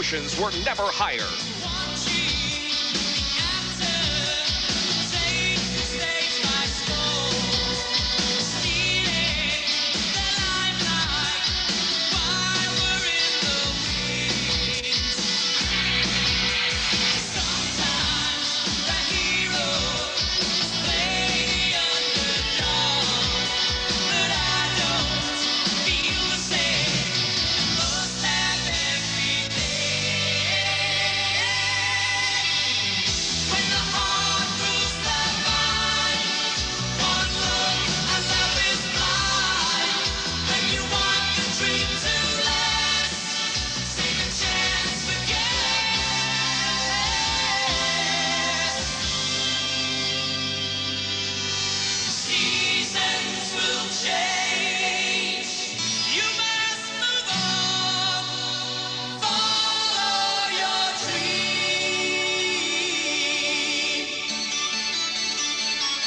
emotions were never higher.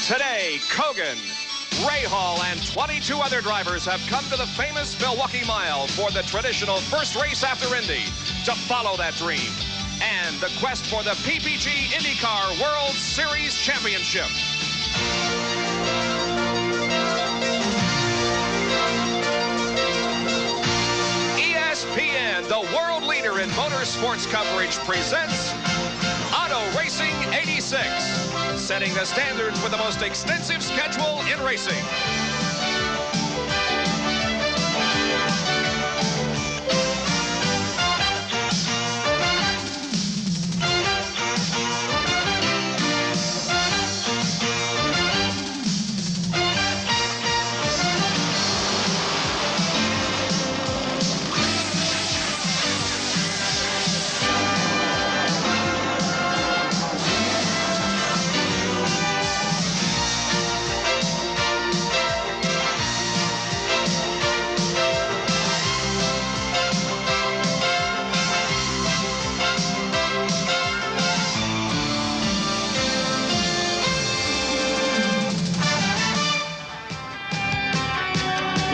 Today, Kogan, Rahal, and 22 other drivers have come to the famous Milwaukee Mile for the traditional first race after Indy to follow that dream and the quest for the PPG IndyCar World Series Championship. ESPN, the world leader in motorsports coverage, presents Auto Racing 86. Setting the standards for the most extensive schedule in racing.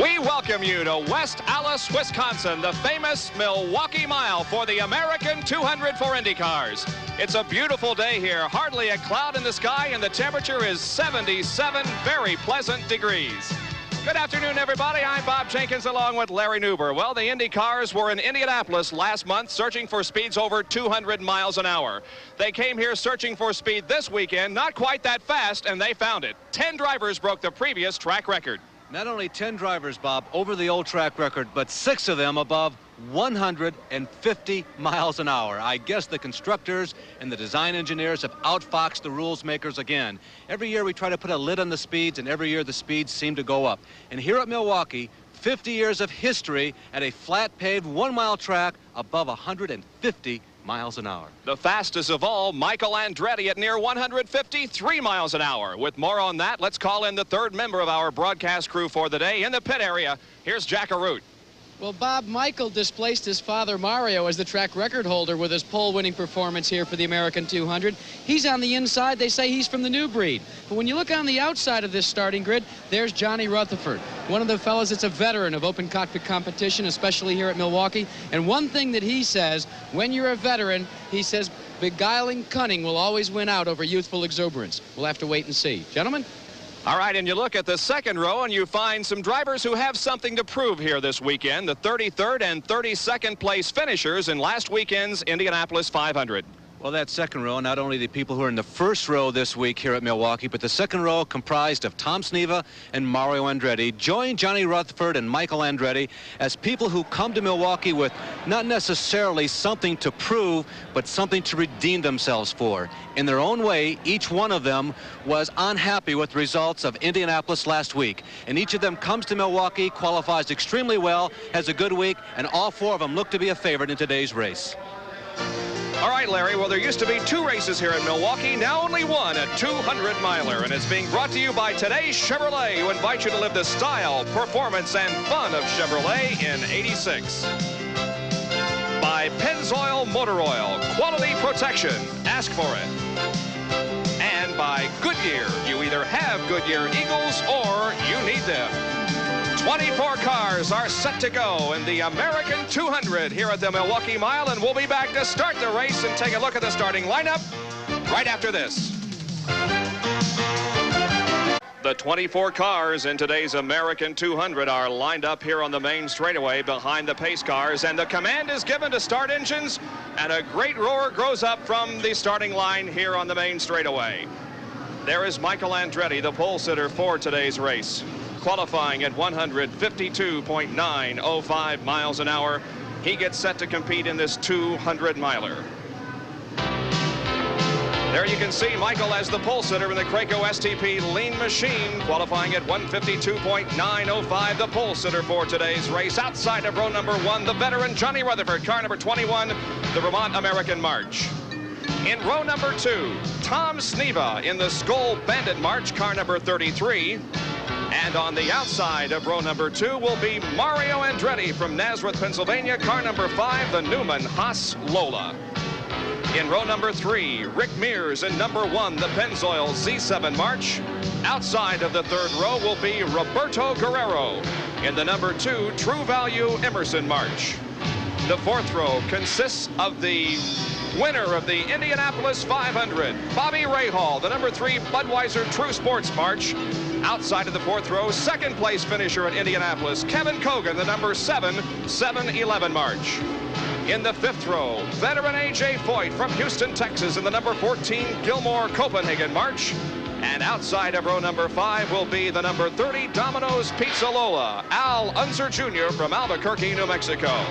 We welcome you to West Allis, Wisconsin, the famous Milwaukee Mile for the American 200 for Indy cars. It's a beautiful day here, hardly a cloud in the sky, and the temperature is 77 very pleasant degrees. Good afternoon, everybody. I'm Bob Jenkins along with Larry Newber. Well, the Indy cars were in Indianapolis last month searching for speeds over 200 miles an hour. They came here searching for speed this weekend, not quite that fast, and they found it. 10 drivers broke the previous track record. Not only 10 drivers, Bob, over the old track record, but 6 of them above 150 miles an hour. I guess the constructors and the design engineers have outfoxed the rules makers again. Every year we try to put a lid on the speeds, and every year the speeds seem to go up. And here at Milwaukee, 50 years of history at a flat-paved 1-mile track above 150 miles an hour. The fastest of all, Michael Andretti at near 153 miles an hour. With more on that, let's call in the third member of our broadcast crew for the day in the pit area. Here's Jack Arute. Well, Bob, Michael displaced his father Mario as the track record holder with his pole-winning performance here for the American 200. He's on the inside. They say he's from the new breed. But when you look on the outside of this starting grid, there's Johnny Rutherford, one of the fellas that's a veteran of open cockpit competition, especially here at Milwaukee. And one thing that he says, when you're a veteran, he says, beguiling cunning will always win out over youthful exuberance. We'll have to wait and see. Gentlemen? All right, and you look at the second row and you find some drivers who have something to prove here this weekend, the 33rd and 32nd place finishers in last weekend's Indianapolis 500. Well, that second row, not only the people who are in the first row this week here at Milwaukee, but the second row comprised of Tom Sneva and Mario Andretti, join Johnny Rutherford and Michael Andretti as people who come to Milwaukee with not necessarily something to prove, but something to redeem themselves for. In their own way, each one of them was unhappy with the results of Indianapolis last week. And each of them comes to Milwaukee, qualifies extremely well, has a good week, and all 4 of them look to be a favorite in today's race. All right, Larry, well, there used to be 2 races here in Milwaukee, now only one, a 200-miler, and it's being brought to you by today's Chevrolet, who invite you to live the style, performance, and fun of Chevrolet in 86. By Pennzoil Motor Oil, quality protection, ask for it. And by Goodyear, you either have Goodyear Eagles or you need them. 24 cars are set to go in the American 200 here at the Milwaukee Mile, and we'll be back to start the race and take a look at the starting lineup right after this. The 24 cars in today's American 200 are lined up here on the main straightaway behind the pace cars, and the command is given to start engines, and a great roar grows up from the starting line here on the main straightaway. There is Michael Andretti, the pole sitter for today's race, qualifying at 152.905 miles an hour. He gets set to compete in this 200-miler. There you can see Michael as the pole sitter in the Kraco STP lean machine, qualifying at 152.905, the pole sitter for today's race. Outside of row number 1, the veteran Johnny Rutherford, car number 21, the Vermont American March. In row number 2, Tom Sneva in the Skoll Bandit March, car number 33. And on the outside of row number 2 will be Mario Andretti from Nazareth, Pennsylvania, car number 5, the Newman Haas Lola. In row number 3, Rick Mears in number 1, the Pennzoil Z7 March. Outside of the third row will be Roberto Guerrero in the number 2, True Value Emerson March. The fourth row consists of the winner of the Indianapolis 500, Bobby Rahal, the number 3 Budweiser True Sports March. Outside of the fourth row, second place finisher at Indianapolis, Kevin Cogan, the number 7 711 March. In the fifth row, veteran A.J. Foyt from Houston, Texas, in the number 14 Gilmore Copenhagen March. And outside of row number 5 will be the number 30 Domino's Pizza Lola, Al Unser Jr. from Albuquerque, New Mexico.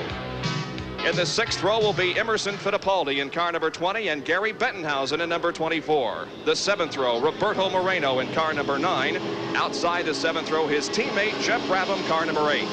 In the sixth row will be Emerson Fittipaldi in car number 20 and Gary Bettenhausen in number 24. The seventh row, Roberto Moreno in car number 9. Outside the seventh row, his teammate Jeff Brabham, car number 8.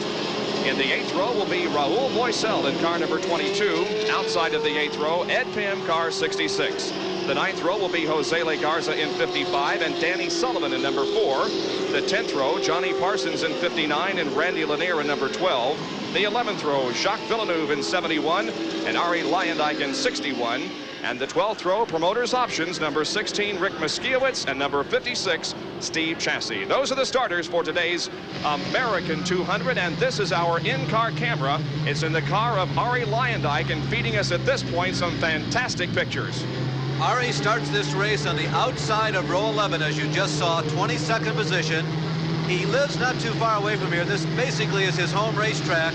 In the eighth row will be Raul Boisel in car number 22. Outside of the eighth row, Ed Pim, car 66. The ninth row will be Jose Legarza in 55 and Danny Sullivan in number 4. The 10th row, Johnny Parsons in 59 and Randy Lanier in number 12. The 11th row, Jacques Villeneuve in 71 and Ari Lyondike in 61. And the 12th row, promoters options, number 16, Rick Muskiewicz, and number 56, Steve Chassie. Those are the starters for today's American 200, and this is our in-car camera. It's in the car of Ari Lyondike and feeding us at this point some fantastic pictures. Ari starts this race on the outside of row 11, as you just saw, 22nd position. He lives not too far away from here. This basically is his home racetrack.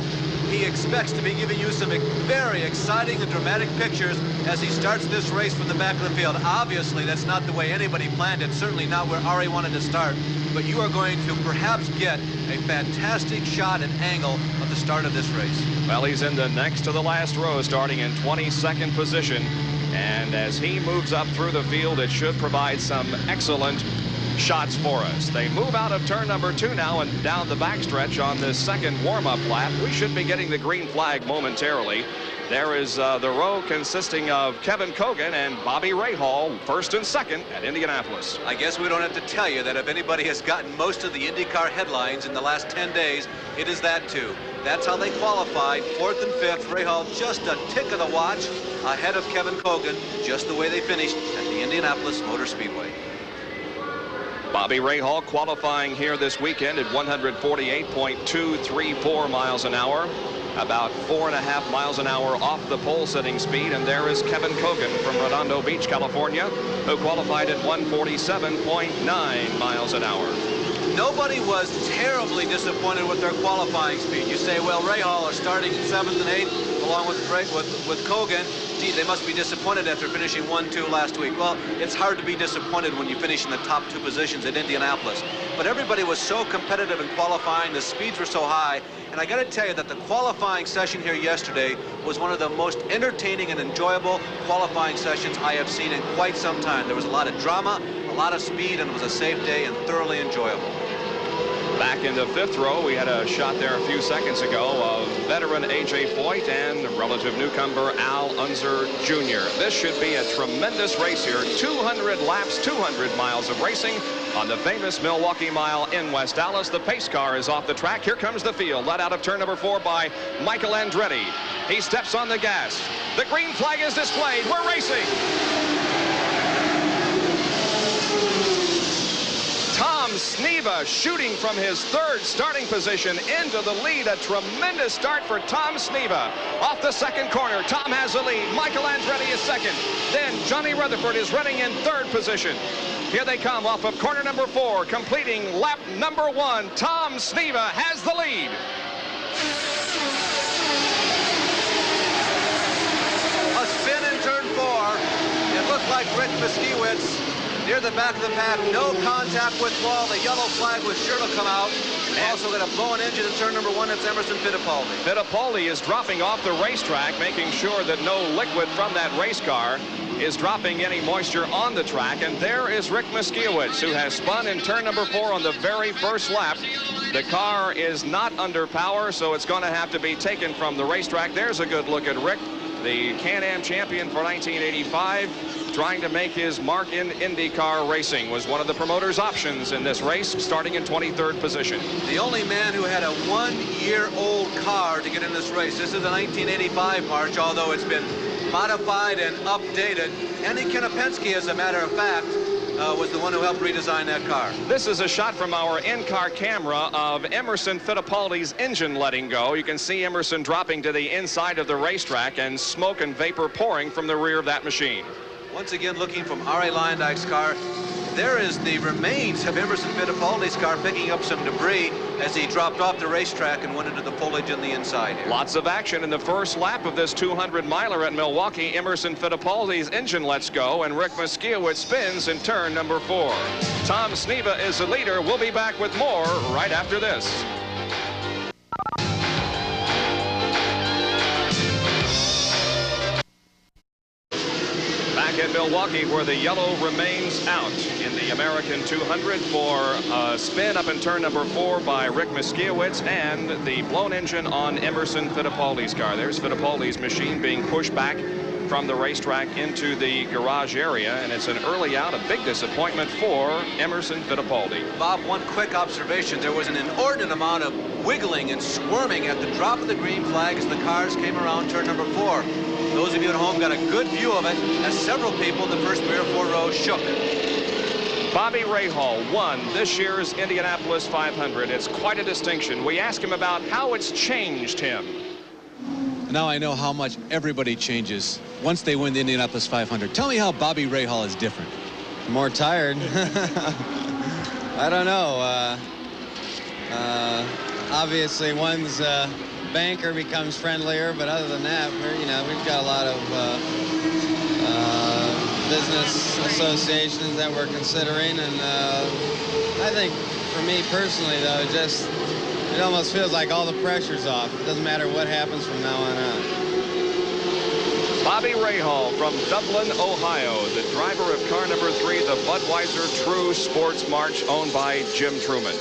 He expects to be giving you some very exciting and dramatic pictures as he starts this race from the back of the field. Obviously, that's not the way anybody planned it, certainly not where Ari wanted to start, but you are going to perhaps get a fantastic shot and angle of the start of this race. Well, he's in the next to the last row, starting in 22nd position, and as he moves up through the field, it should provide some excellent shots for us. They move out of turn number 2 now and down the backstretch on this second warm-up lap. We should be getting the green flag momentarily. There is the row consisting of Kevin Cogan and Bobby Rahal, first and second at Indianapolis. I guess we don't have to tell you that if anybody has gotten most of the IndyCar headlines in the last 10 days, it is that two. That's how they qualified, 4th and 5th. Rahal just a tick of the watch ahead of Kevin Cogan, just the way they finished at the Indianapolis Motor Speedway. Bobby Rahal qualifying here this weekend at 148.234 miles an hour, about 4.5 miles an hour off the pole setting speed. And there is Kevin Cogan from Redondo Beach, California, who qualified at 147.9 miles an hour. Nobody was terribly disappointed with their qualifying speed. You say, well, Rahal are starting in 7th and 8th along with Cogan. Gee, they must be disappointed after finishing 1-2 last week. Well, it's hard to be disappointed when you finish in the top 2 positions at Indianapolis. But everybody was so competitive in qualifying. The speeds were so high. And I got to tell you that the qualifying session here yesterday was one of the most entertaining and enjoyable qualifying sessions I have seen in quite some time. There was a lot of drama, a lot of speed, and it was a safe day and thoroughly enjoyable. Back in the 5th row, we had a shot there a few seconds ago of veteran A.J. Foyt and relative newcomer Al Unser Jr. This should be a tremendous race here. 200 laps, 200 miles of racing on the famous Milwaukee Mile in West Allis. The pace car is off the track. Here comes the field, led out of turn number 4 by Michael Andretti. He steps on the gas. The green flag is displayed. We're racing. Tom Sneva shooting from his third starting position into the lead. A tremendous start for Tom Sneva. Off the second corner, Tom has the lead. Michael Andretti is second. Then Johnny Rutherford is running in third position. Here they come off of corner number 4, completing lap number 1. Tom Sneva has the lead. A spin in turn 4. It looked like Rick Miskiewicz near the back of the pack. No contact with wall. The yellow flag was sure to come out. Also got a blown engine in turn number 1. It's Emerson Fittipaldi. Fittipaldi is dropping off the racetrack, making sure that no liquid from that race car is dropping any moisture on the track. And there is Rick Miskiewicz, who has spun in turn number 4 on the very first lap. The car is not under power, so it's going to have to be taken from the racetrack. There's a good look at Rick, the Can-Am champion for 1985, trying to make his mark in IndyCar racing. Was one of the promoters' options in this race, starting in 23rd position. The only man who had a 1-year-old car to get in this race. This is the 1985 March, although it's been modified and updated. Andy Kinopensky, as a matter of fact, was the one who helped redesign that car. This is a shot from our in-car camera of Emerson Fittipaldi's engine letting go. You can see Emerson dropping to the inside of the racetrack and smoke and vapor pouring from the rear of that machine. Once again, looking from Arie Luyendijk's car, there is the remains of Emerson Fittipaldi's car picking up some debris as he dropped off the racetrack and went into the foliage on the inside here. Lots of action in the first lap of this 200-miler at Milwaukee. Emerson Fittipaldi's engine lets go, and Rick Miskiewicz spins in turn number 4. Tom Sneva is the leader. We'll be back with more right after this. Back in Milwaukee, where the yellow remains out in the American 200 for a spin up in turn number 4 by Rick Miskiewicz and the blown engine on Emerson Fittipaldi's car. There's Fittipaldi's machine being pushed back from the racetrack into the garage area, and it's an early out, a big disappointment for Emerson Fittipaldi. Bob, one quick observation. There was an inordinate amount of wiggling and squirming at the drop of the green flag as the cars came around turn number 4. Those of you at home got a good view of it as several people in the first 3 or 4 rows shook. Bobby Rahal won this year's Indianapolis 500. It's quite a distinction. We asked him about how it's changed him. Now I know how much everybody changes once they win the Indianapolis 500. Tell me how Bobby Rahal is different. More tired. I don't know. Obviously, one's banker becomes friendlier, but other than that, we've got a lot of business associations that we're considering, and I think for me personally, though, it almost feels like all the pressure's off. It doesn't matter what happens from now on out. Bobby Rahal from Dublin, Ohio, the driver of car number 3, the Budweiser True Sports March, owned by Jim Truman.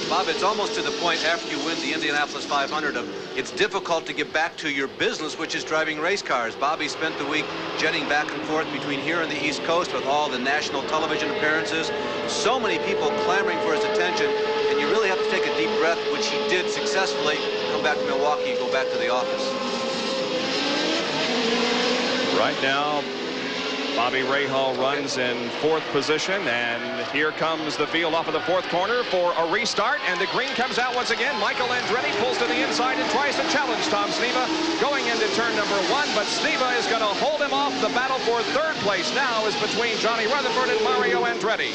Bob, it's almost to the point after you win the Indianapolis 500 of it's difficult to get back to your business, which is driving race cars. Bobby spent the week jetting back and forth between here and the East Coast with all the national television appearances. So many people clamoring for his attention, and you really have to take a deep breath, which he did successfully, come back to Milwaukee and go back to the office. Right now, Bobby Rahal runs in 4th position, and here comes the field off of the 4th corner for a restart, and the green comes out once again. Michael Andretti pulls to the inside and tries to challenge Tom Sneva going into turn number 1, but Sneva is going to hold him off. The battle for 3rd place now is between Johnny Rutherford and Mario Andretti.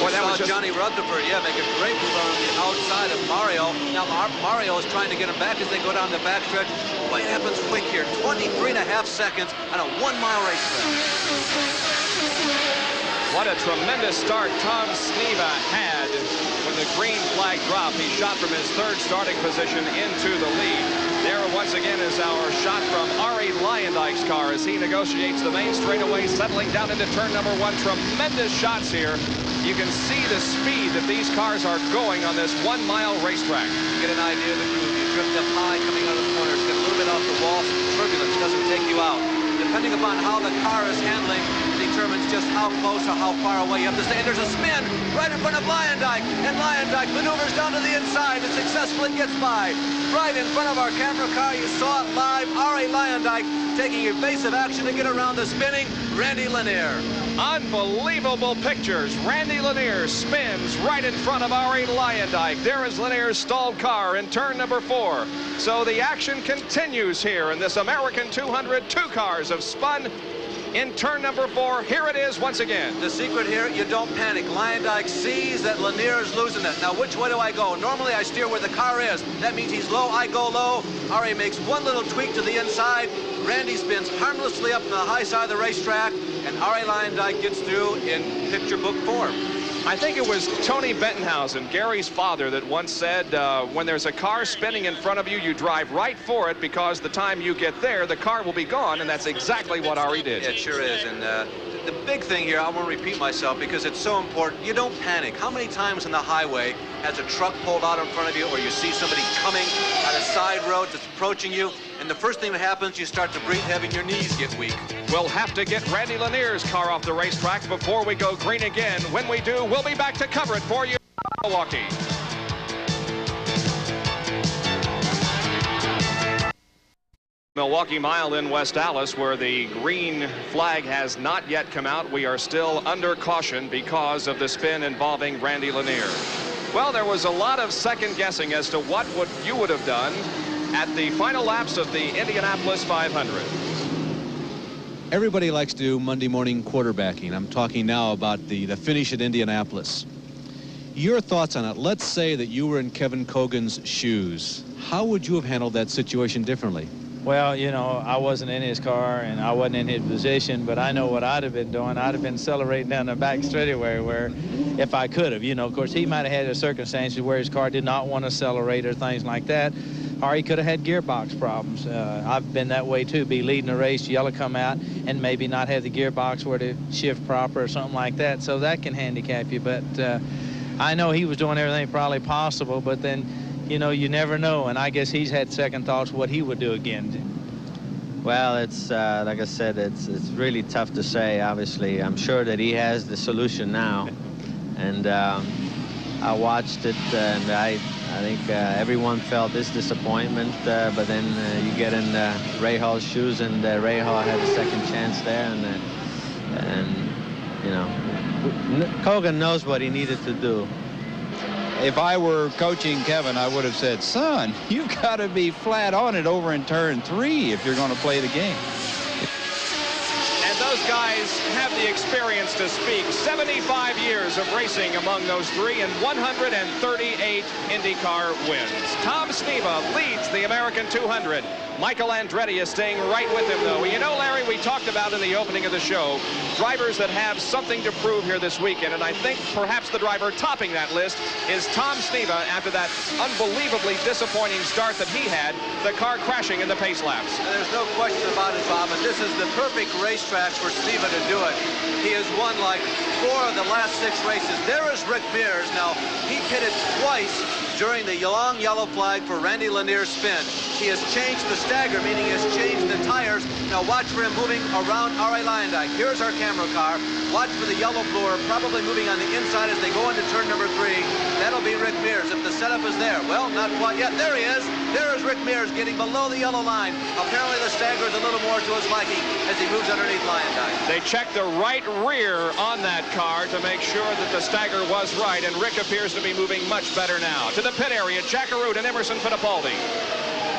Boy, that was Johnny Rutherford, make a great move on the outside of Mario. Now Mario is trying to get him back as they go down the backstretch. Boy, it happens quick here. 23.5 seconds on a 1-mile racetrack. What a tremendous start Tom Sneva had when the green flag dropped. He shot from his 3rd starting position into the lead. There once again is our shot from Arie Luyendijk's car as he negotiates the main straightaway, settling down into turn number 1. Tremendous shots here. You can see the speed that these cars are going on this 1-mile racetrack. Get an idea of the groove. You drift up high coming out of the corners, get a little bit off the wall, so turbulence doesn't take you out. Depending upon how the car is handling, determines determines just how close or how far away you have to stay. And there's a spin right in front of Leyendijk, and Leyendijk maneuvers down to the inside and successfully gets by. Right in front of our camera car, you saw it live. Arie Leyendijk taking evasive action to get around the spinning Randy Lanier. Unbelievable pictures. Randy Lanier spins right in front of Arie Leyendijk. There is Lanier's stalled car in turn number 4. So the action continues here in this American 200. 2 cars have spun in turn number 4. Here it is once again. The secret here, you don't panic. Leyendijk sees that Lanier is losing it. Now, which way do I go? Normally, I steer where the car is. That means he's low, I go low. Arie makes one little tweak to the inside. Randy spins harmlessly up on the high side of the racetrack, and Arie Leyendijk gets through in picture book form. I think it was Tony Bettenhausen, Gary's father, that once said, when there's a car spinning in front of you, you drive right for it, because the time you get there, the car will be gone, and that's exactly what Arie did. It sure is, and the big thing here, I want to repeat myself because it's so important, you don't panic. How many times on the highway has a truck pulled out in front of you, or you see somebody coming on a side road that's approaching you, and the first thing that happens, you start to breathe heavy and your knees get weak. We'll have to get Randy Lanier's car off the racetrack before we go green again. When we do, we'll be back to cover it for you in Milwaukee. Milwaukee Mile in West Allis, where the green flag has not yet come out. We are still under caution because of the spin involving Randy Lanier. Well, there was a lot of second guessing as to what you would have done at the final laps of the Indianapolis 500. Everybody likes to do Monday morning quarterbacking. I'm talking now about the finish at Indianapolis. Your thoughts on it? Let's say that you were in Kevin Cogan's shoes. How would you have handled that situation differently? Well, you know, I wasn't in his car and I wasn't in his position, but I know what I'd have been doing. I'd have been accelerating down the back straightaway where, if I could have, you know, of course, he might have had the circumstances where his car did not want to accelerate or things like that, or he could have had gearbox problems. I've been that way too, be leading a race, yellow come out, and maybe not have the gearbox where to shift proper or something like that, so that can handicap you. But I know he was doing everything probably possible, but then, you know, you never know, and I guess he's had second thoughts what he would do again. Well, it's like I said, it's really tough to say. Obviously, I'm sure that he has the solution now, and I watched it, and I think everyone felt this disappointment, but then you get in Ray Hall's shoes, and Ray Hall had a second chance there, and you know, Cogan knows what he needed to do. If I were coaching Kevin, I would have said, son, you've got to be flat on it over in turn 3 if you're going to play the game. And those guys have the experience to speak. 75 years of racing among those 3 and 138 IndyCar wins. Tom Sneva leads the American 200. Michael Andretti is staying right with him, though. You know, Larry, we talked about in the opening of the show, drivers that have something to prove here this weekend, and I think perhaps the driver topping that list is Tom Sneva after that unbelievably disappointing start that he had, the car crashing in the pace laps. There's no question about it, Bob, and this is the perfect racetrack for Sneva to do it. He has won like 4 of the last 6 races. There is Rick Mears. Now, he pitted twice during the long yellow flag for Randy Lanier's spin. He has changed the stagger, meaning he has changed the tires. Now watch for him moving around Arie Leyendijk. Here's our camera car. Watch for the yellow blower probably moving on the inside as they go into turn number 3. That'll be Rick Mears if the setup is there. Well, not quite yet. There he is. There is Rick Mears getting below the yellow line. Apparently the stagger is a little more to his liking as he moves underneath Leyendijk. They checked the right rear on that car to make sure that the stagger was right, and Rick appears to be moving much better now. To the pit area, Jack Arute and Emerson Fittipaldi.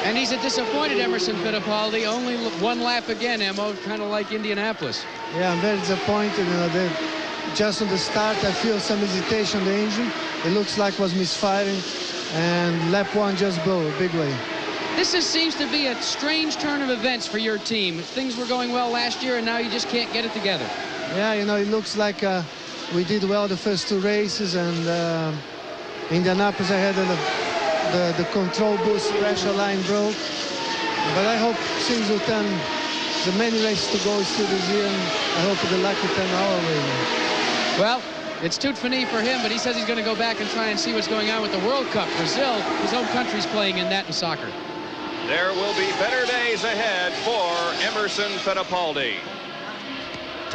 And he's a disappointed Emerson Fittipaldi. Only 1 lap again, Emo, kind of like Indianapolis. Yeah, I'm very disappointed. You know, just on the start, I feel some hesitation on the engine. It looks like it was misfiring, and lap 1 just blew a big way. This seems to be a strange turn of events for your team. Things were going well last year, and now you just can't get it together. Yeah, you know, it looks like we did well the first 2 races, and Indianapolis, I had the control boost pressure line broke. But I hope things will turn. The many races to go still this year, and I hope the luck will turn our way. Well, it's tout fini for him, but he says he's going to go back and try and see what's going on with the World Cup. Brazil, his own country's playing in that in soccer. There will be better days ahead for Emerson Fittipaldi.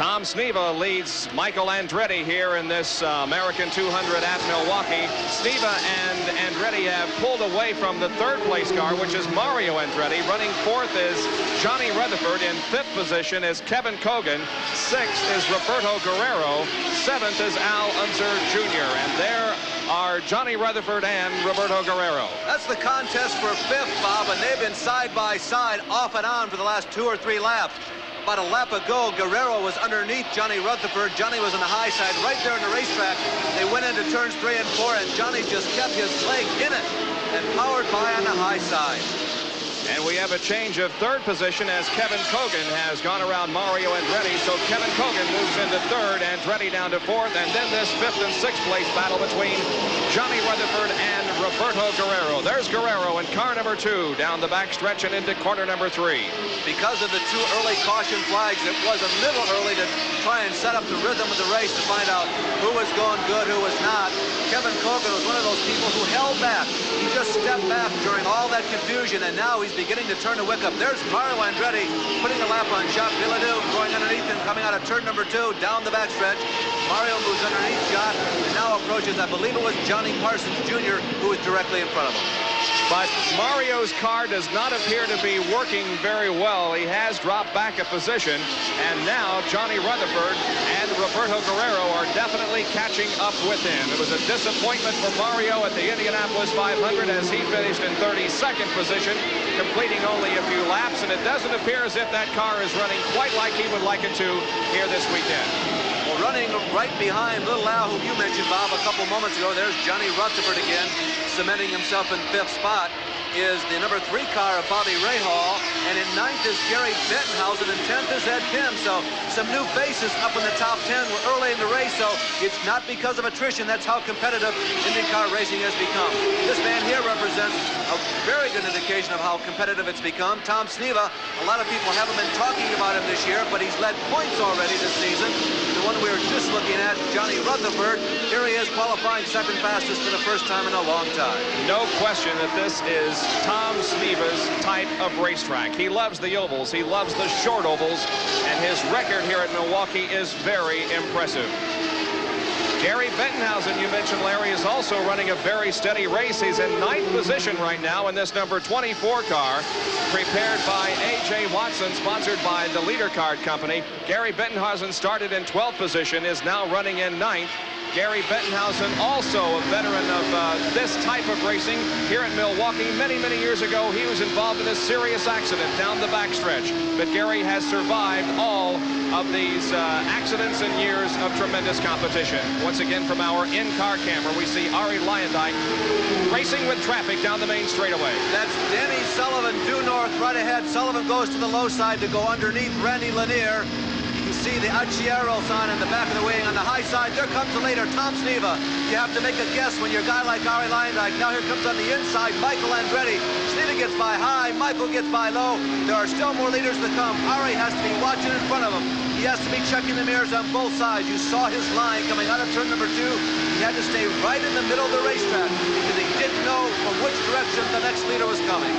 Tom Sneva leads Michael Andretti here in this American 200 at Milwaukee. Sneva and Andretti have pulled away from the third place car, which is Mario Andretti. Running fourth is Johnny Rutherford. In fifth position is Kevin Cogan. Sixth is Roberto Guerrero. Seventh is Al Unser Jr. And there are Johnny Rutherford and Roberto Guerrero. That's the contest for fifth, Bob, and they've been side by side, off and on for the last 2 or 3 laps. About a lap ago, Guerrero was underneath Johnny Rutherford. Johnny was on the high side right there in the racetrack. They went into turns 3 and 4, and Johnny just kept his leg in it and powered by on the high side. And we have a change of third position as Kevin Cogan has gone around Mario Andretti. So Kevin Cogan moves into third, Andretti down to fourth, and then this fifth and sixth place battle between Johnny Rutherford and Roberto Guerrero. There's Guerrero in car number 2 down the backstretch and into corner number 3. Because of the 2 early caution flags, it was a little early to try and set up the rhythm of the race to find out who was going good, who was not. Kevin Cogan was one of those people who held back. He just stepped back during all that confusion, and now he's beginning to turn the wick up. There's Mario Andretti putting a lap on Jacques Villeneuve, going underneath him, coming out of turn number 2, down the backstretch. Mario moves underneath Jacques and now approaches, I believe it was Johnny Parsons Jr., who was directly in front of him. But Mario's car does not appear to be working very well. He has dropped back a position, and now Johnny Rutherford and Roberto Guerrero are definitely catching up with him. It was a disappointment for Mario at the Indianapolis 500 as he finished in 32nd position, completing only a few laps, and it doesn't appear as if that car is running quite like he would like it to here this weekend. Well, running right behind Little Al, whom you mentioned, Bob, a couple moments ago, there's Johnny Rutherford again, cementing himself in 5th spot, is the number 3 car of Bobby Rahal, and in 9th is Gary Bettenhausen, and 10th is Ed Pym. So some new faces up in the top 10 were early in the race, so it's not because of attrition. That's how competitive IndyCar racing has become. This man here represents a very good indication of how competitive it's become. Tom Sneva, a lot of people haven't been talking about him this year, but he's led points already this season. The one we were just looking at, Johnny Rutherford, here he is qualifying second fastest for the first time in a long time. No question that this is Tom Sneva's type of racetrack. He loves the ovals, he loves the short ovals, and his record here at Milwaukee is very impressive. Gary Bettenhausen, you mentioned, Larry, is also running a very steady race. He's in 9th position right now in this number 24 car, prepared by A.J. Watson, sponsored by the Leader Card Company. Gary Bettenhausen started in 12th position, is now running in 9th. Gary Bettenhausen, also a veteran of this type of racing here at Milwaukee. Many, many years ago, he was involved in a serious accident down the backstretch. But Gary has survived all of these accidents and years of tremendous competition. Once again, from our in-car camera, we see Ari Luyendyk racing with traffic down the main straightaway. That's Denny Sullivan due north right ahead. Sullivan goes to the low side to go underneath Randy Lanier. You see the Acciaro sign in the back of the wing. On the high side, there comes the leader, Tom Sneva. You have to make a guess when you're a guy like Ari Luyendyk. Now here comes on the inside, Michael Andretti. Sneva gets by high, Michael gets by low. There are still more leaders to come. Ari has to be watching in front of him. He has to be checking the mirrors on both sides. You saw his line coming out of turn number 2. He had to stay right in the middle of the racetrack because he didn't know from which direction the next leader was coming.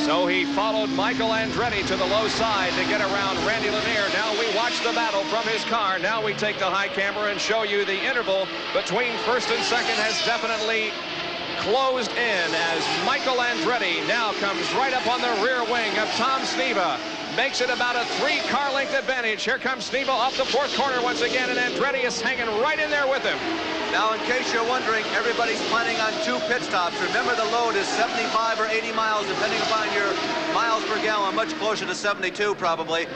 So he followed Michael Andretti to the low side to get around Randy Lanier. Now we watch the battle from his car. Now we take the high camera and show you the interval between first and second has definitely closed in as Michael Andretti now comes right up on the rear wing of Tom Sneva. Makes it about a 3-car length advantage. Here comes Sneva off the 4th corner once again, and Andretti is hanging right in there with him. Now, in case you're wondering, everybody's planning on 2 pit stops. Remember, the load is 75 or 80 miles, depending upon your miles per gallon, much closer to 72 probably.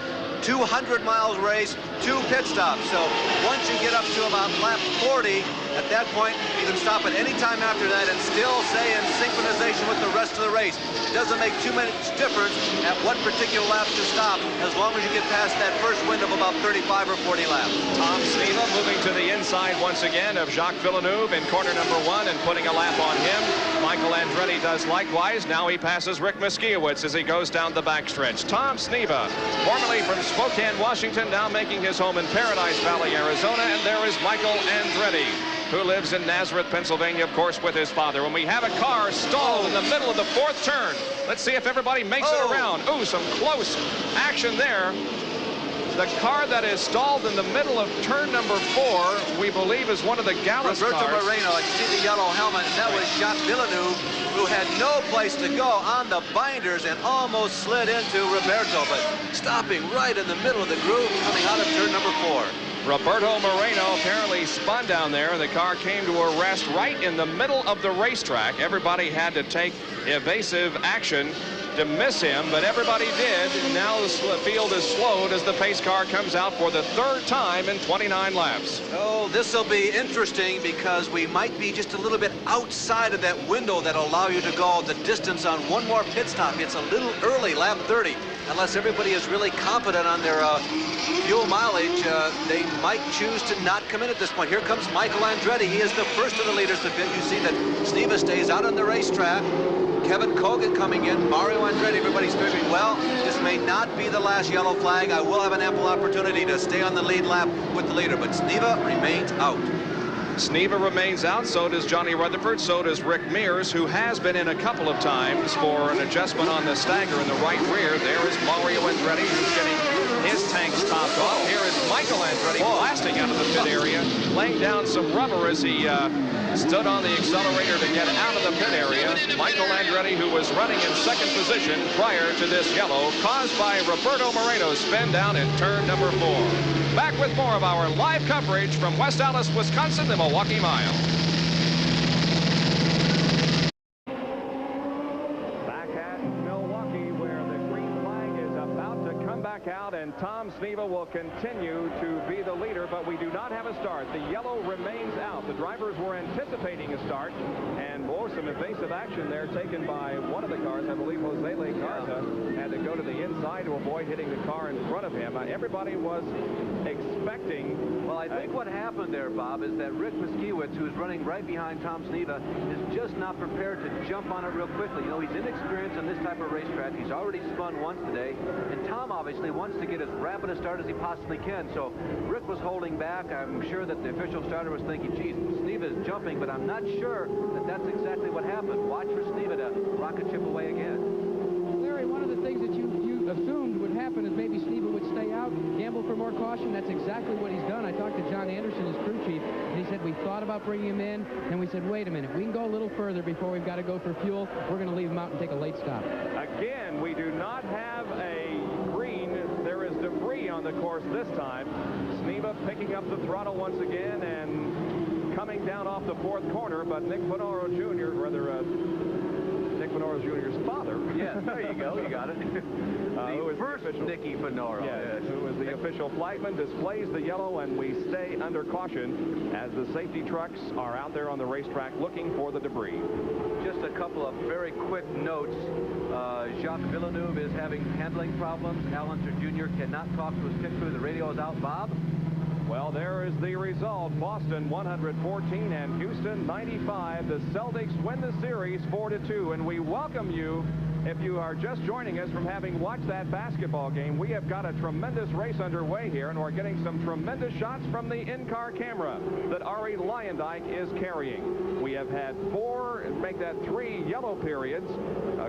200 miles race, 2 pit stops. So once you get up to about lap 40, at that point, you can stop at any time after that and still stay in synchronization with the rest of the race. It doesn't make too much difference at what particular laps you stop, as long as you get past that first wind of about 35 or 40 laps. Tom Sneva moving to the inside once again of Jacques Villeneuve in corner number 1 and putting a lap on him. Michael Andretti does likewise. Now he passes Rick Miskiewicz as he goes down the backstretch. Tom Sneva, formerly from Spokane, Washington, now making his home in Paradise Valley, Arizona. And there is Michael Andretti, who lives in Nazareth, Pennsylvania, of course, with his father. When we have a car stalled in the middle of the 4th turn, let's see if everybody makes it around. Ooh, some close action there. The car that is stalled in the middle of turn number 4, we believe, is one of the Gallus Roberto cars. Moreno, I can see the yellow helmet, and that was Jacques Villeneuve, who had no place to go on the binders and almost slid into Roberto, but stopping right in the middle of the groove coming out of turn number 4. Roberto Moreno apparently spun down there, and the car came to a rest right in the middle of the racetrack. Everybody had to take evasive action to miss him, but everybody did. Now the field is slowed as the pace car comes out for the 3rd time in 29 laps. Oh, this will be interesting because we might be just a little bit outside of that window that'll allow you to go the distance on one more pit stop. It's a little early, lap 30. Unless everybody is really confident on their fuel mileage, they might choose to not come in at this point. Here comes Michael Andretti. He is the first of the leaders to pit. You see that Sneva stays out on the racetrack. Kevin Kogan coming in, Mario Andretti, everybody's figuring, well, this may not be the last yellow flag. I will have an ample opportunity to stay on the lead lap with the leader, but Sneva remains out. Sneva remains out, so does Johnny Rutherford, so does Rick Mears, who has been in a couple of times for an adjustment on the stagger in the right rear. There is Mario Andretti, who's getting his tanks topped off. Here is Michael Andretti blasting out of the pit area, laying down some rubber as he stood on the accelerator to get out of the pit area. Michael Andretti, who was running in 2nd position prior to this yellow, caused by Roberto Moreno's spin down in turn number 4. Back with more of our live coverage from West Allis, Wisconsin, the Milwaukee Mile. Back at Milwaukee, where the green flag is about to come back out, and Tom Sneva will continue to be the leader, but we do not have a start. The yellow remains out. The drivers were anticipating a start, and some evasive action there taken by one of the cars. I believe Jose Garza had to go to the inside to avoid hitting the car in front of him. Everybody was expecting. Well, I think what happened there, Bob, is that Rick Miskiewicz, who's running right behind Tom Sneva, is just not prepared to jump on it real quickly. You know, he's inexperienced on this type of racetrack. He's already spun once today, and Tom obviously wants to get as rapid a start as he possibly can. So Rick was holding back. I'm sure that the official starter was thinking, geez, Sneva is jumping, but I'm not sure that that's exactly what happened. Watch for Sneva to rocket chip away again. Larry, one of the things that you assumed would happen is maybe Sneva would stay out, gamble for more caution. That's exactly what he's done. I talked to John Anderson, his crew chief, and he said, we thought about bringing him in, and we said, wait a minute, we can go a little further before we've got to go for fuel. We're going to leave him out and take a late stop. Again, we do not have a green. There is debris on the course this time. Sneva picking up the throttle once again and coming down off the 4th corner, but Nick Finoro Jr., Nick Finoro Jr.'s father. Yeah, there you go. You got it. Who is first Nicky Finoro. Yes, who is the official flightman, displays the yellow, and we stay under caution as the safety trucks are out there on the racetrack looking for the debris. Just a couple of very quick notes. Jacques Villeneuve is having handling problems. Allenser Jr. cannot talk to his pit crew. The radio is out. Bob? Well, there is the result. Boston 114 and Houston 95. The Celtics win the series 4-2, and we welcome you. If you are just joining us from having watched that basketball game, we have got a tremendous race underway here, and we're getting some tremendous shots from the in-car camera that Ari Leyendijk is carrying. We have had 3 yellow periods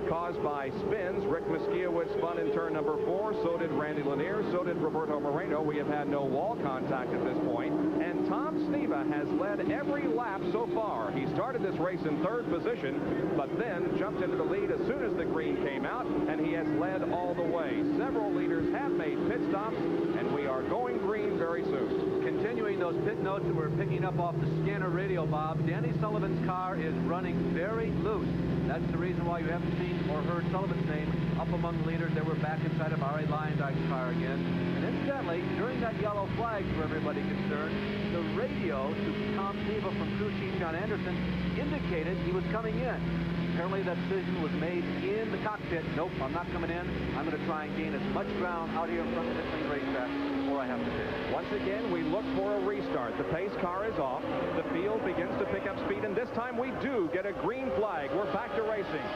caused by spins. Rick Miskiewicz spun in turn number 4. So did Randy Lanier. So did Roberto Moreno. We have had no wall contact at this point. And Tom Sneva has led every lap so far. He started this race in 3rd position, but then jumped into the lead as soon as the green came out, and he has led all the way. Several leaders have made pit stops, and we are going green very soon. Continuing those pit notes that we're picking up off the scanner radio, Bob, Danny Sullivan's car is running very loose. That's the reason why you haven't seen or heard Sullivan's name up among the leaders. They were back inside of Ari Leyendijk's car again. And incidentally, during that yellow flag, for everybody concerned, the radio to Tom Sneva from crew chief John Anderson indicated he was coming in. Apparently that decision was made in the cockpit. Nope, I'm not coming in. I'm going to try and gain as much ground out here in front of this racetrack before I have to pit. Once again, we look for a restart. The pace car is off. The field begins to pick up speed, and this time we do get a green flag. We're back to racing.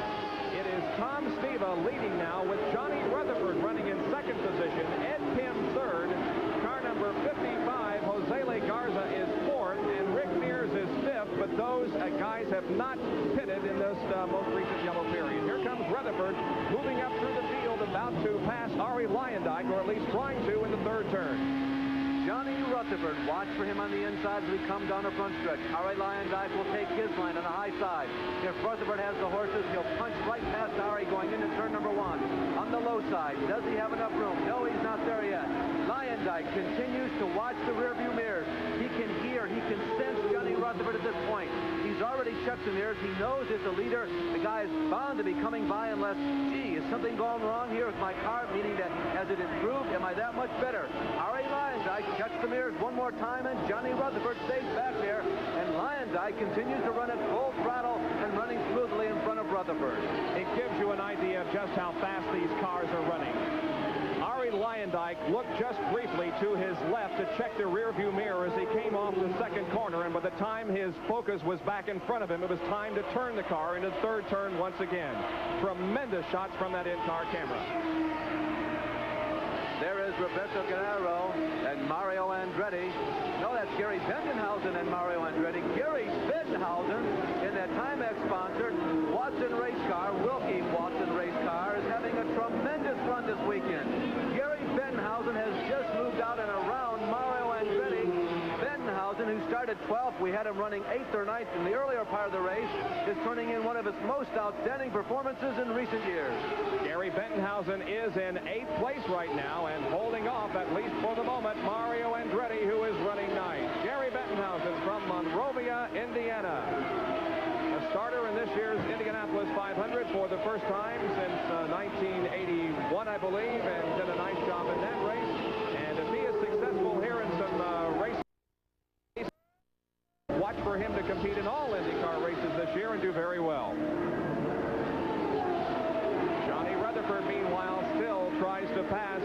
It is Tom Sneva leading now with Johnny Rutherford running in 2nd position, Ed Pym 3rd, car number 55, Jose Garza is 4th, and Rick Mears is 5th, but those guys have not pitted in this most recent yellow period. Here comes Rutherford moving up through the field, about about to pass Ari Lyondike, or at least trying to, in the third turn. Johnny Rutherford, watch for him on the inside as we come down the front stretch. Ari Lyondike will take his line on the high side. If Rutherford has the horses, he'll punch right past Ari going into turn number 1. On the low side, does he have enough room? No, he's not there yet. Lyondike continues to watch the rearview mirrors. He can hear, he can sense Johnny Rutherford at this point. He's already checked the mirrors. He knows it's a leader. The guy is bound to be coming by unless, gee, is something going wrong here with my car? Meaning that has it improved? Am I that much better? Ari Lyondike checks the mirrors one more time, and Johnny Rutherford stays back there, and Lyondike continues to run at full throttle and running smoothly in front of Rutherford. It gives you an idea of just how fast these cars are running. Ari Lyondike looked just briefly to his left to check the rearview mirror as he came off the second corner, and by the time his focus was back in front of him, it was time to turn the car into the third turn once again. Tremendous shots from that in-car camera. There is Roberto Guerrero and Mario Andretti. No, that's Gary Bendenhausen and Mario Andretti. Gary Bendenhausen in that Timex-sponsored Watson race car, Wilkie Watson race car, is having a tremendous run this weekend. Gary Bendenhausen has just moved out and around Mario Andretti. Bendenhausen, who started 12th, we had him running 8th or 9th in the earlier part of the race, is turning in one of his most outstanding performances in recent years. Gary Bendenhausen is in 8th place right now and holding off, at least for the moment, Mario Andretti, who is running 9th. Gary Bendenhausen from Monrovia, Indiana. A starter in this year's Indianapolis 500 for the first time since 1981, I believe, and did a nice job in that race. And if he is successful here in some races, watch for him to compete in all IndyCar races this year and do very well. Johnny Rutherford, meanwhile, still tries to pass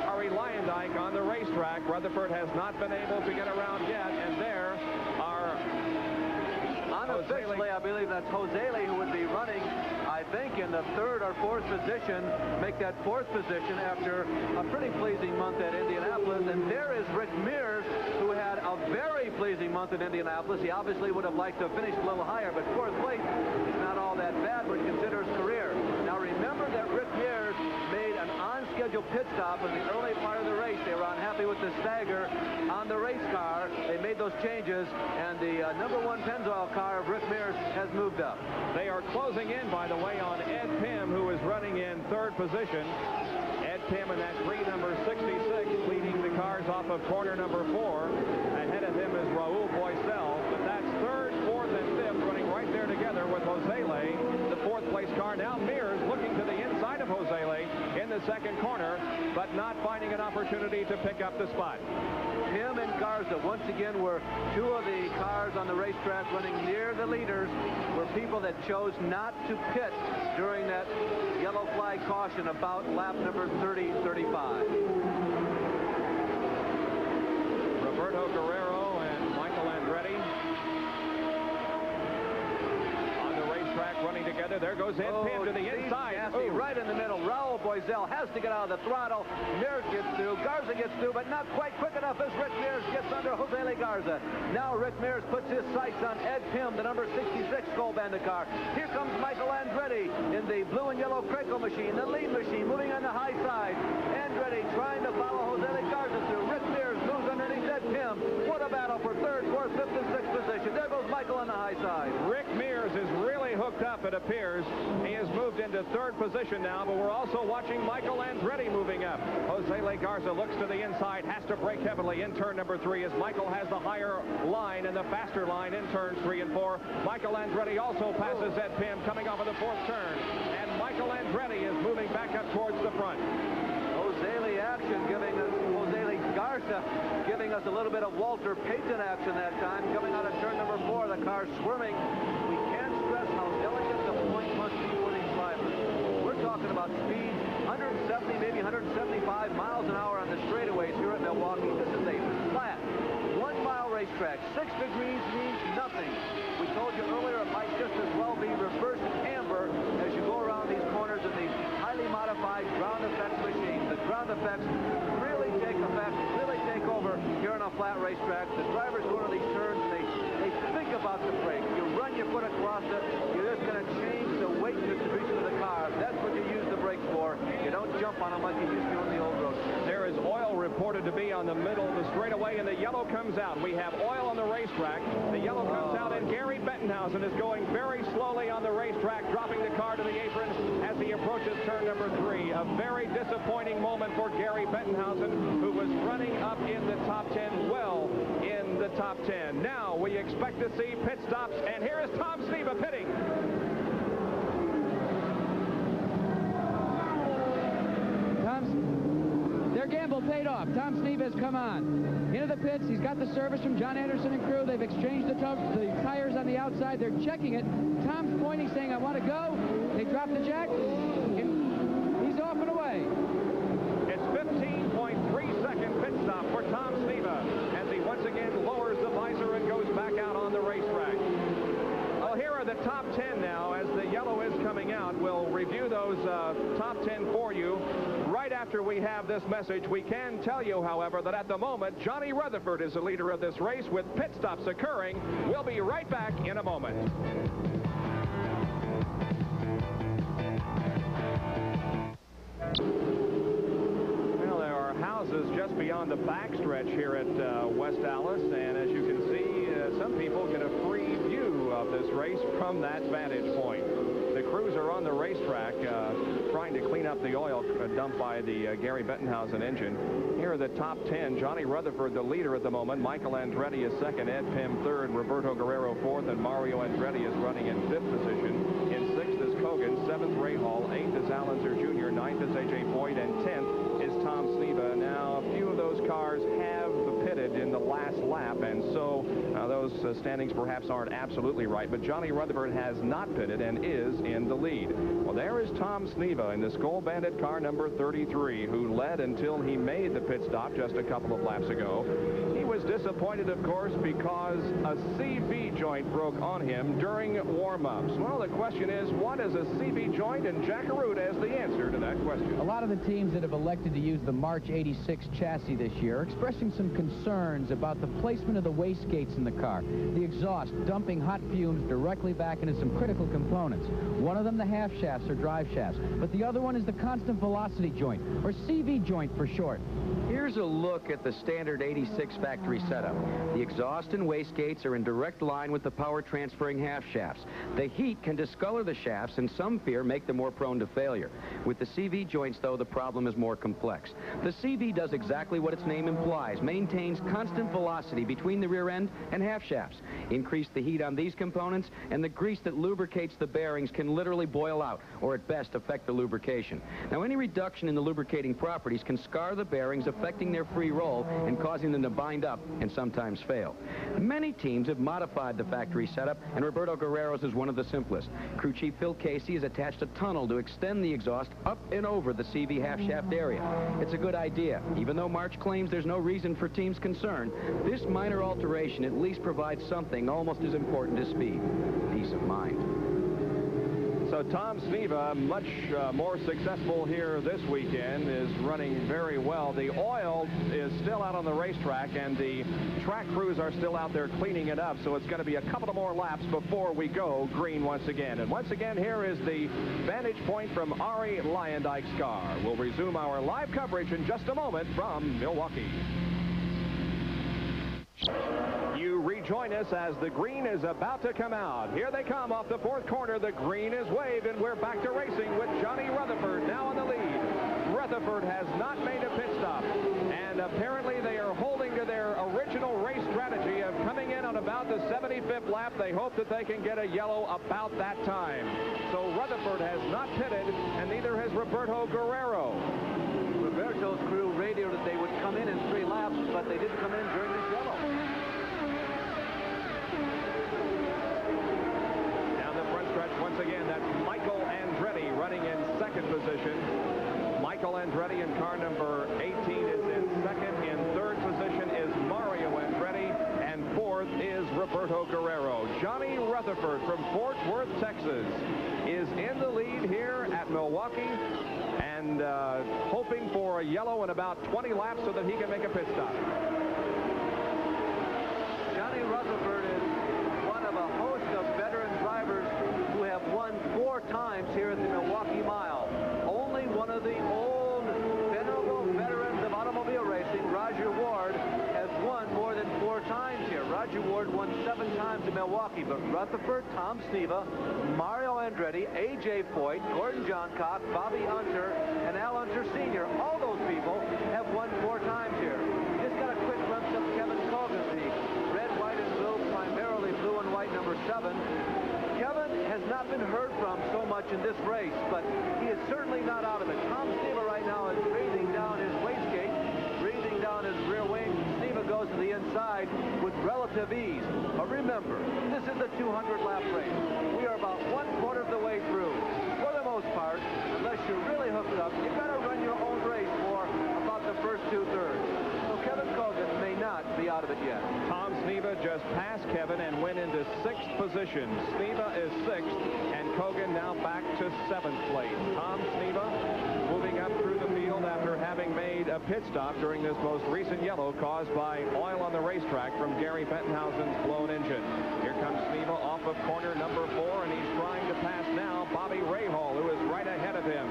Ari Lyondike on the racetrack. Rutherford has not been able to get around yet, and there are unofficially, I believe that's Jose Lee who would be running, I think, in the 3rd or 4th position, make that 4th position after a pretty pleasing month at Indianapolis. And there is Rick Mears, who had a very pleasing month at Indianapolis. He obviously would have liked to have finished a little higher, but 4th place is not all that bad when you consider his career. Now remember that Rick Mears made an on-schedule pit stop in the early part of the race. They were unhappy with the stagger on the race car. They made those changes, and the number 1 Pennzoil car of Rick Mears has moved up. They are closing in, by the way, on Ed Pym, who is running in 3rd position. Ed Pym in that green number 66, leading the cars off of corner number 4. Ahead of him is Raul Boisel, but that's 3rd, 4th, and 5th running right there together with Jose Lee, the 4th place car. Now Mears looking to the inside of Jose Lee in the second corner, but not finding an opportunity to pick up the spot. Pym and Garza, once again, were 2 of the cars on the racetrack running near the leaders, were people that chose not to pit during that yellow flag caution about lap number 30-35. Roberto Guerrero and Michael Andretti on the racetrack running together. There goes Ed Pym to the inside. Nasty, right in the middle. Raul Boisel has to get out of the throttle. Mears gets through. Garza gets through, but not quite quick enough as Rick Mears gets under Jose Lee Garza. Now Rick Mears puts his sights on Ed Pym, the number 66 Gold Bandit car. Here comes Michael Andretti in the blue and yellow crinkle machine, the lead machine, moving on the high side. Andretti trying to follow Jose Lee Garza through. Rick Mears moves underneath Ed Pym. What a battle for 3rd, 4th, 5th, and 6th position. There goes Michael on the high side. Rick Mears is really hooked up, it appears. He has moved into 3rd position now, but we're also watching Michael Andretti moving up. Jose Lee Garza looks to the inside, has to brake heavily in turn number 3 as Michael has the higher line and the faster line in turns 3 and 4. Michael Andretti also passes Ed Pym coming off of the 4th turn, and Michael Andretti is moving back up towards the front. Jose Lee action giving us, Jose Lee Garza giving us a little bit of Walter Payton action that time. Coming out of turn number 4, the car squirming. We can't stress how delicate the point must be for these drivers. We're talking about speed, 170, maybe 175 miles an hour on the straightaways here at Milwaukee. This is a flat, 1-mile racetrack. 6 degrees means nothing. We told you earlier it might just as well be reverse camber as you go around these corners in these highly modified ground effects machines. The ground effects really take effect, really take over here on a flat racetrack. The drivers go to these turns and they think about the brake. You run your foot across it, you're just going to change the weight distribution of the car. That's what you use the brakes for. You don't jump to be on the middle of the straightaway, and the yellow comes out. We have oil on the racetrack. The yellow comes out, and Gary Bettenhausen is going very slowly on the racetrack, dropping the car to the apron as he approaches turn number 3. A very disappointing moment for Gary Bettenhausen, who was running up in the top 10, well in the top 10. Now we expect to see pit stops, and here is Tom Sneva pitting. Their gamble paid off. Tom Sneva has come on into the pits. He's got the service from John Anderson and crew. They've exchanged the tires on the outside. They're checking it. Tom's pointing, saying, I want to go. They drop the jack. He's off and away. It's 15.3-second pit stop for Tom Sneva as he once again lowers the visor and goes back out on the racetrack. Well, here are the top 10 now as the yellow is coming out. We'll review those top 10 for you right after we have this message. We can tell you, however, that at the moment, Johnny Rutherford is the leader of this race with pit stops occurring. We'll be right back in a moment. Well, there are houses just beyond the backstretch here at West Allis, and as you can see, some people get a free view of this race from that vantage point. The crews are on the racetrack trying to clean up the oil dumped by the Gary Bettenhausen engine. Here are the top 10. Johnny Rutherford, the leader at the moment. Michael Andretti is second. Ed Pym third. Roberto Guerrero fourth. And Mario Andretti is running in fifth position. In sixth is Kogan. Seventh, Ray Hall. Eighth is Allenzer Jr. Ninth is A.J. Foyt. And 10th is Tom Sneva. Now, a few of those cars have pitted in the last lap, and so those standings perhaps aren't absolutely right, but Johnny Rutherford has not pitted and is in the lead. Well, there is Tom Sneva in the Skull Bandit car number 33, who led until he made the pit stop just a couple of laps ago. He was disappointed, of course, because a CV joint broke on him during warm-ups. Well, the question is, what is a CV joint? And Jack Arute has the answer to that question. A lot of the teams that have elected to use the March 86 chassis this year are expressing some concerns about the placement of the wastegates in the car, the exhaust dumping hot fumes directly back into some critical components. One of them, the half shafts or drive shafts, but the other one is the constant velocity joint, or CV joint for short. Here's a look at the standard 86 factory setup. The exhaust and wastegates are in direct line with the power transferring half shafts. The heat can discolor the shafts and some fear make them more prone to failure. With the CV joints, though, the problem is more complex. The CV does exactly what its name implies, maintains constant velocity between the rear end and half shafts. Increase the heat on these components and the grease that lubricates the bearings can literally boil out or at best affect the lubrication. Now, any reduction in the lubricating properties can scar the bearings, affecting their free roll and causing them to bind up and sometimes fail. Many teams have modified the factory setup, and Roberto Guerrero's is one of the simplest. Crew chief Phil Casey has attached a tunnel to extend the exhaust up and over the CV half shaft area. It's a good idea. Even though March claims there's no reason for teams concerned, this minor alteration at least provides something almost as important as speed: peace of mind. So Tom Sneva, much more successful here this weekend, is running very well. The oil is still out on the racetrack, and the track crews are still out there cleaning it up. So it's going to be a couple of more laps before we go green once again. And once again, here is the vantage point from Ari Leyendijk's car. We'll resume our live coverage in just a moment from Milwaukee. You rejoin us as the green is about to come out. Here they come off the fourth corner. The green is waved, and we're back to racing with Johnny Rutherford now in the lead. Rutherford has not made a pit stop, and apparently they are holding to their original race strategy of coming in on about the 75th lap. They hope that they can get a yellow about that time. So Rutherford has not pitted, and neither has Roberto Guerrero. Roberto's crew radioed that they would come in 3 laps, but they didn't come in during this yellow. Down the front stretch once again, that's Michael Andretti running in second position. Michael Andretti in car number 18 is in second. In third position is Mario Andretti, and fourth is Roberto Guerrero. Johnny Rutherford from Fort Worth, Texas, is in the lead here at Milwaukee, and hoping for a yellow in about 20 laps so that he can make a pit stop. Johnny Rutherford is one of a host of veteran drivers who have won 4 times here at the Milwaukee Mile. Only one of the old venerable veterans of automobile racing, Roger Milwaukee, but Rutherford, Tom Sneva, Mario Andretti, A.J. Foyt, Gordon Johncock, Bobby Unser, and Al Unser Sr. All those people have won 4 times here. Just got a quick glimpse of Kevin Cogan, the red, white, and blue, primarily blue and white number 7. Kevin has not been heard from so much in this race, but he is certainly not out of it. Tom Sneva right now is breathing down his wastegate, breathing down his rear wing. Sneva goes to the inside with relative ease. But remember, this is a 200-lap race. We are about 1/4 of the way through. For the most part, unless you're really hooked up, you've got to run your own race for about the first 2/3. So Kevin Cogan may not be out of it yet. Tom Sneva just passed Kevin and went into 6th position. Sneva is 6th, and Cogan now back to 7th place. Tom Sneva moving up through the field after having made a pit stop during this most recent yellow caused by oil on the racetrack from Gary Bettenhausen's blown engine. Here comes Sneva off of corner number 4, and he's trying to pass now Bobby Rahal, who is right ahead of him.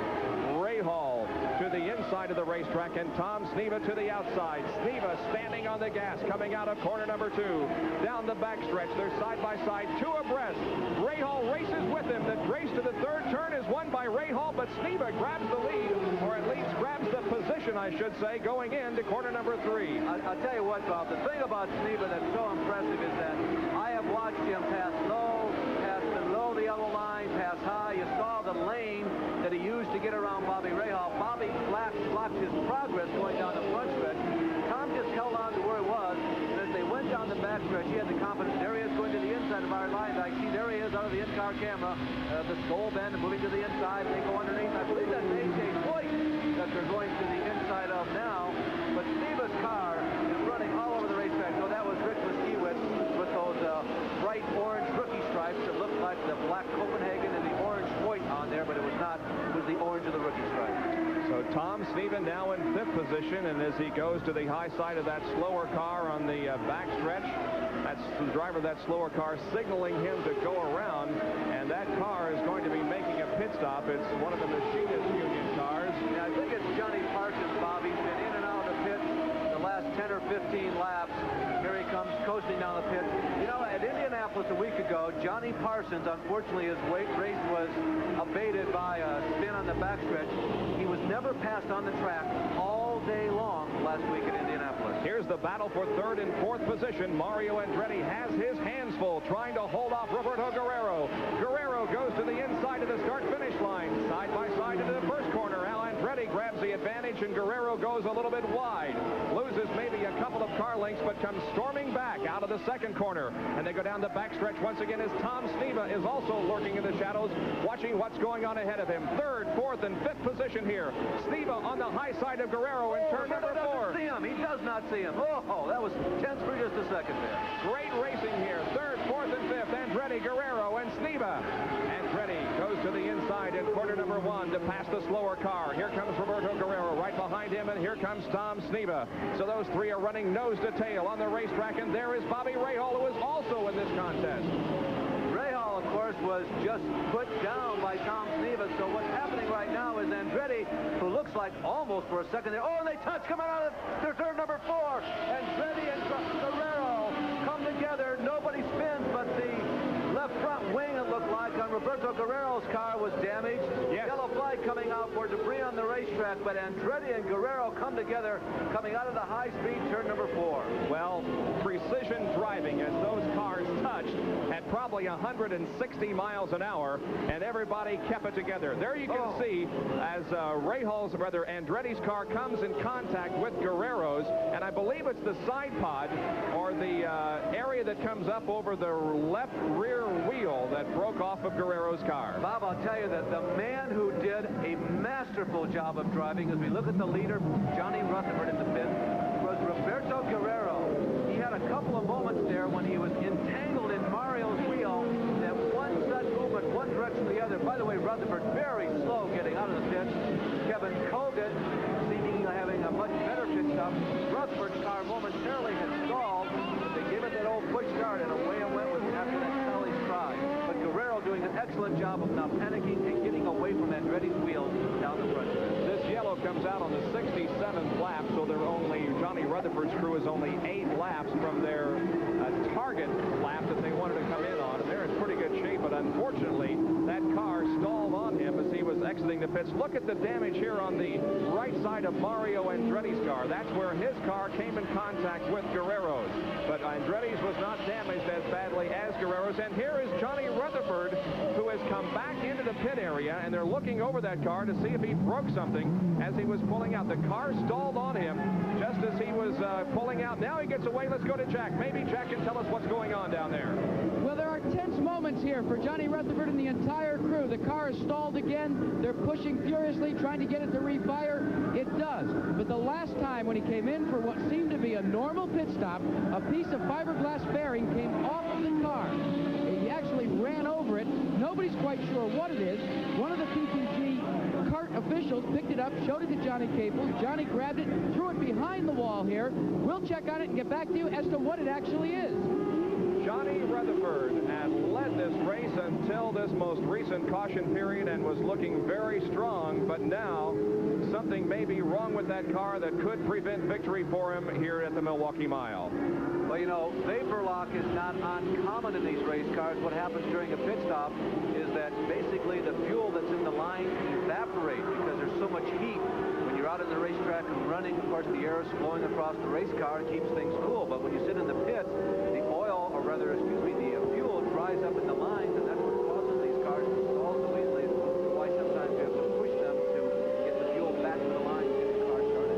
Rahal to the inside of the racetrack, and Tom Sneva to the outside. Sneva standing on the gas, coming out of corner number 2. Down the backstretch, they're side by side, 2 abreast. Rahal races with him. The race to the 3rd turn is won by Rahal, but Sneva grabs the lead, or at least grabs the position, I should say, going into corner number 3. I'll tell you what, Bob, the thing about Sneva that's so impressive is that I have watched him pass low, pass below the yellow line, pass high. You saw the lane that he used to get around Bobby Rahal. Bobby blocked his progress going down the front stretch. Tom just held on to where he was, and as they went down the back stretch, he had the confidence. There he is going to the inside of our line. I see there he is out of the in-car camera. The skull bend moving to the inside. They go underneath. I believe that's A.J. Foyt that they're going to the inside of now. But Sneva's car is running all over the racetrack. So that was Rick Muskiewicz with those bright orange rookie stripes that looked like the black Copenhagen and the orange Foyt on there, but it was not. It was the orange of the rookie stripe. So Tom Sneva now in 5th position, and as he goes to the high side of that slower car on the backstretch, that's the driver of that slower car signaling him to go around, and that car is going to be making a pit stop. It's one of the machinist union cars. Yeah, I think it's Johnny Parsons, Bob. He's been in and out of the pit the last 10 or 15 laps. Here he comes coasting down the pit. You know, at Indianapolis a week ago, Johnny Parsons, unfortunately, his race was abated by a spin on the backstretch. He was never passed on the track all day long last week at Indianapolis. Here's the battle for 3rd and 4th position. Mario Andretti has his hands full trying to hold off Roberto Guerrero. Guerrero goes to the inside of the start-finish line. Side by side into the first corner. Al Andretti grabs the advantage, and Guerrero goes a little bit wide. Loses maybe a couple of car lengths, but comes storming back out of the 2nd corner. And they go down the backstretch once again as Tom Sneva is also lurking in the shadows, watching what's going on ahead of him. 3rd, 4th, and 5th position here. Sneva on the high side of Guerrero in turn number 4. See him. He does not see him. Oh, that was tense for just a second there. Great racing here. 3rd, 4th, and 5th. Andretti, Guerrero, and Sneva. Andretti goes to the inside in corner number 1 to pass the slower car. Here comes Roberto Guerrero right behind him, and here comes Tom Sneva. So those 3 are running nose to tail on the racetrack, and there is Bobby Rahal, who is also in this contest. Rahal, of course, was just put down by Tom Sneva. So what's happening right now is Andretti, who looks like almost for a second there. Oh, and they touch coming out of their turn number 4. Andretti and Guerrero come together. Nobody spins, but the left front wing, it looked like, on Roberto Guerrero's car was damaged. Yes. Yellow flag coming out for debris on the racetrack, but Andretti and Guerrero come together coming out of the high-speed turn number 4. Well, precision driving as those cars touched at probably 160 miles an hour, and everybody kept it together. There you can see as Andretti's car comes in contact with Guerrero's, and I believe it's the side pod or the area that comes up over the left rear wheel that broke off of Guerrero's car. Bob, I'll tell you that the man who did a masterful job of driving, as we look at the leader, Johnny Rutherford in the pit, was Roberto Guerrero. He had a couple of moments there when he was entangled in Mario's wheel, that one sudden movement, one direction or the other. By the way, Rutherford very slow getting out of the pit. Kevin Cogan seemingly having a much better pit stop. Rutherford's car momentarily had stalled, but they gave it that old push start, and away it went with after that Sally's try. But Guerrero doing an excellent job of not panicking and getting away from Andretti's wheels down the front. This yellow comes out on the 67th lap, so they're only, Johnny Rutherford's crew is only 8 laps from their target lap that they wanted to come in on. unfortunately, that car stalled on him as he was exiting the pits. Look at the damage here on the right side of Mario Andretti's car. That's where his car came in contact with Guerrero's. But Andretti's was not damaged as badly as Guerrero's. And here is Johnny Rutherford, who has come back into the pit area, and they're looking over that car to see if he broke something as he was pulling out. The car stalled on him just as he was pulling out. Now he gets away. Let's go to Jack. Maybe Jack can tell us what's going on down there. Well, there are tense moments here for Johnny Rutherford and the entire crew. The car is stalled again. They're pushing furiously, trying to get it to refire. It does. But the last time when he came in for what seemed to be a normal pit stop, a piece of fiberglass fairing came off of the car. He actually ran over it. Nobody's quite sure what it is. One of the PPG CART officials picked it up, showed it to Johnny Caples. Johnny grabbed it, threw it behind the wall here. We'll check on it and get back to you as to what it actually is. Johnny Rutherford had led this race until this most recent caution period and was looking very strong, but now something may be wrong with that car that could prevent victory for him here at the Milwaukee Mile. Well, you know, vapor lock is not uncommon in these race cars. What happens during a pit stop is that basically the fuel that's in the line can evaporate because there's so much heat. When you're out in the racetrack and running, of course, the air is flowing across the race car and keeps things cool. But when you sit in the pits, the oil, or rather, excuse me, the fuel dries up in the lines, and that's what causes these cars to stall so easily. That's why sometimes you have to push them to get the fuel back to the line and get the car started.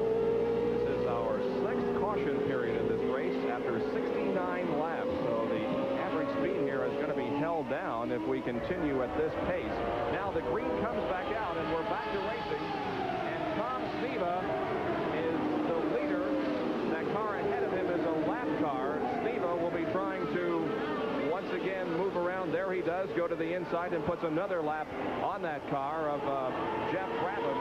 This is our 6th caution period in this race after 69 laps. So the average speed here is going to be held down if we continue at this pace. Now the green comes back out, and we're back to racing. And Tom Sneva is the leader. That car ahead of him is a lap car. Sneva will be trying to once again move around. There he does, go to the inside and puts another lap on that car of Jeff Brabham.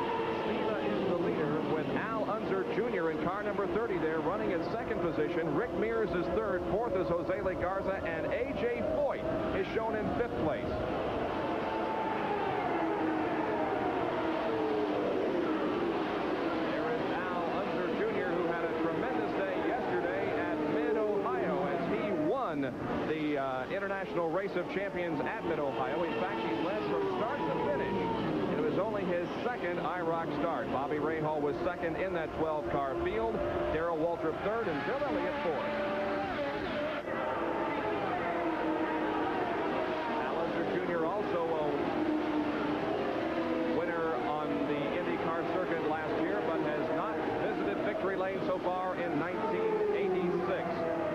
Sneva is the leader with Al Unser Jr. in car number 30 there, running in 2nd position. Rick Mears is 3rd. 4th is Jose Legarza, and A.J. Foyt is shown in 5th place. There is Al Unser Jr., who had a tremendous day yesterday at Mid-Ohio as he won the International Race of Champions at Mid-Ohio. In fact, he led from start to finish. It was only his 2nd IROC start. Bobby Rahal was 2nd in that 12-car field. Darrell Waltrip 3rd, and Bill Elliott 4th. Al Unser Jr. also a winner on the IndyCar circuit last year, but has not visited victory lane so far in 1986.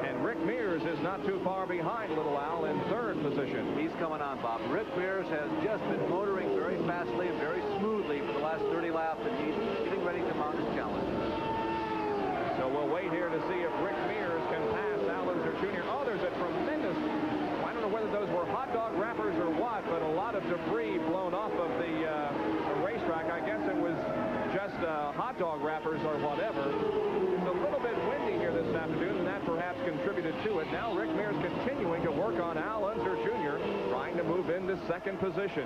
And Rick Mears is not too far behind Little Al in 3rd position. He's coming on, Bob. Rick Mears has just been motoring very fastly and very smoothly for the last 30 laps, and he's getting ready to mount his challenge. So we'll wait here to see if Rick Mears can pass Al Unser Jr. Oh, there's a tremendous, I don't know whether those were hot dog wrappers or what, but a lot of debris blown off of the racetrack. I guess it was just hot dog wrappers or whatever. It's a little bit windy here this afternoon, and that perhaps contributed to it. Now Rick Mears continuing to work on Al Unser Jr., trying to move into 2nd position.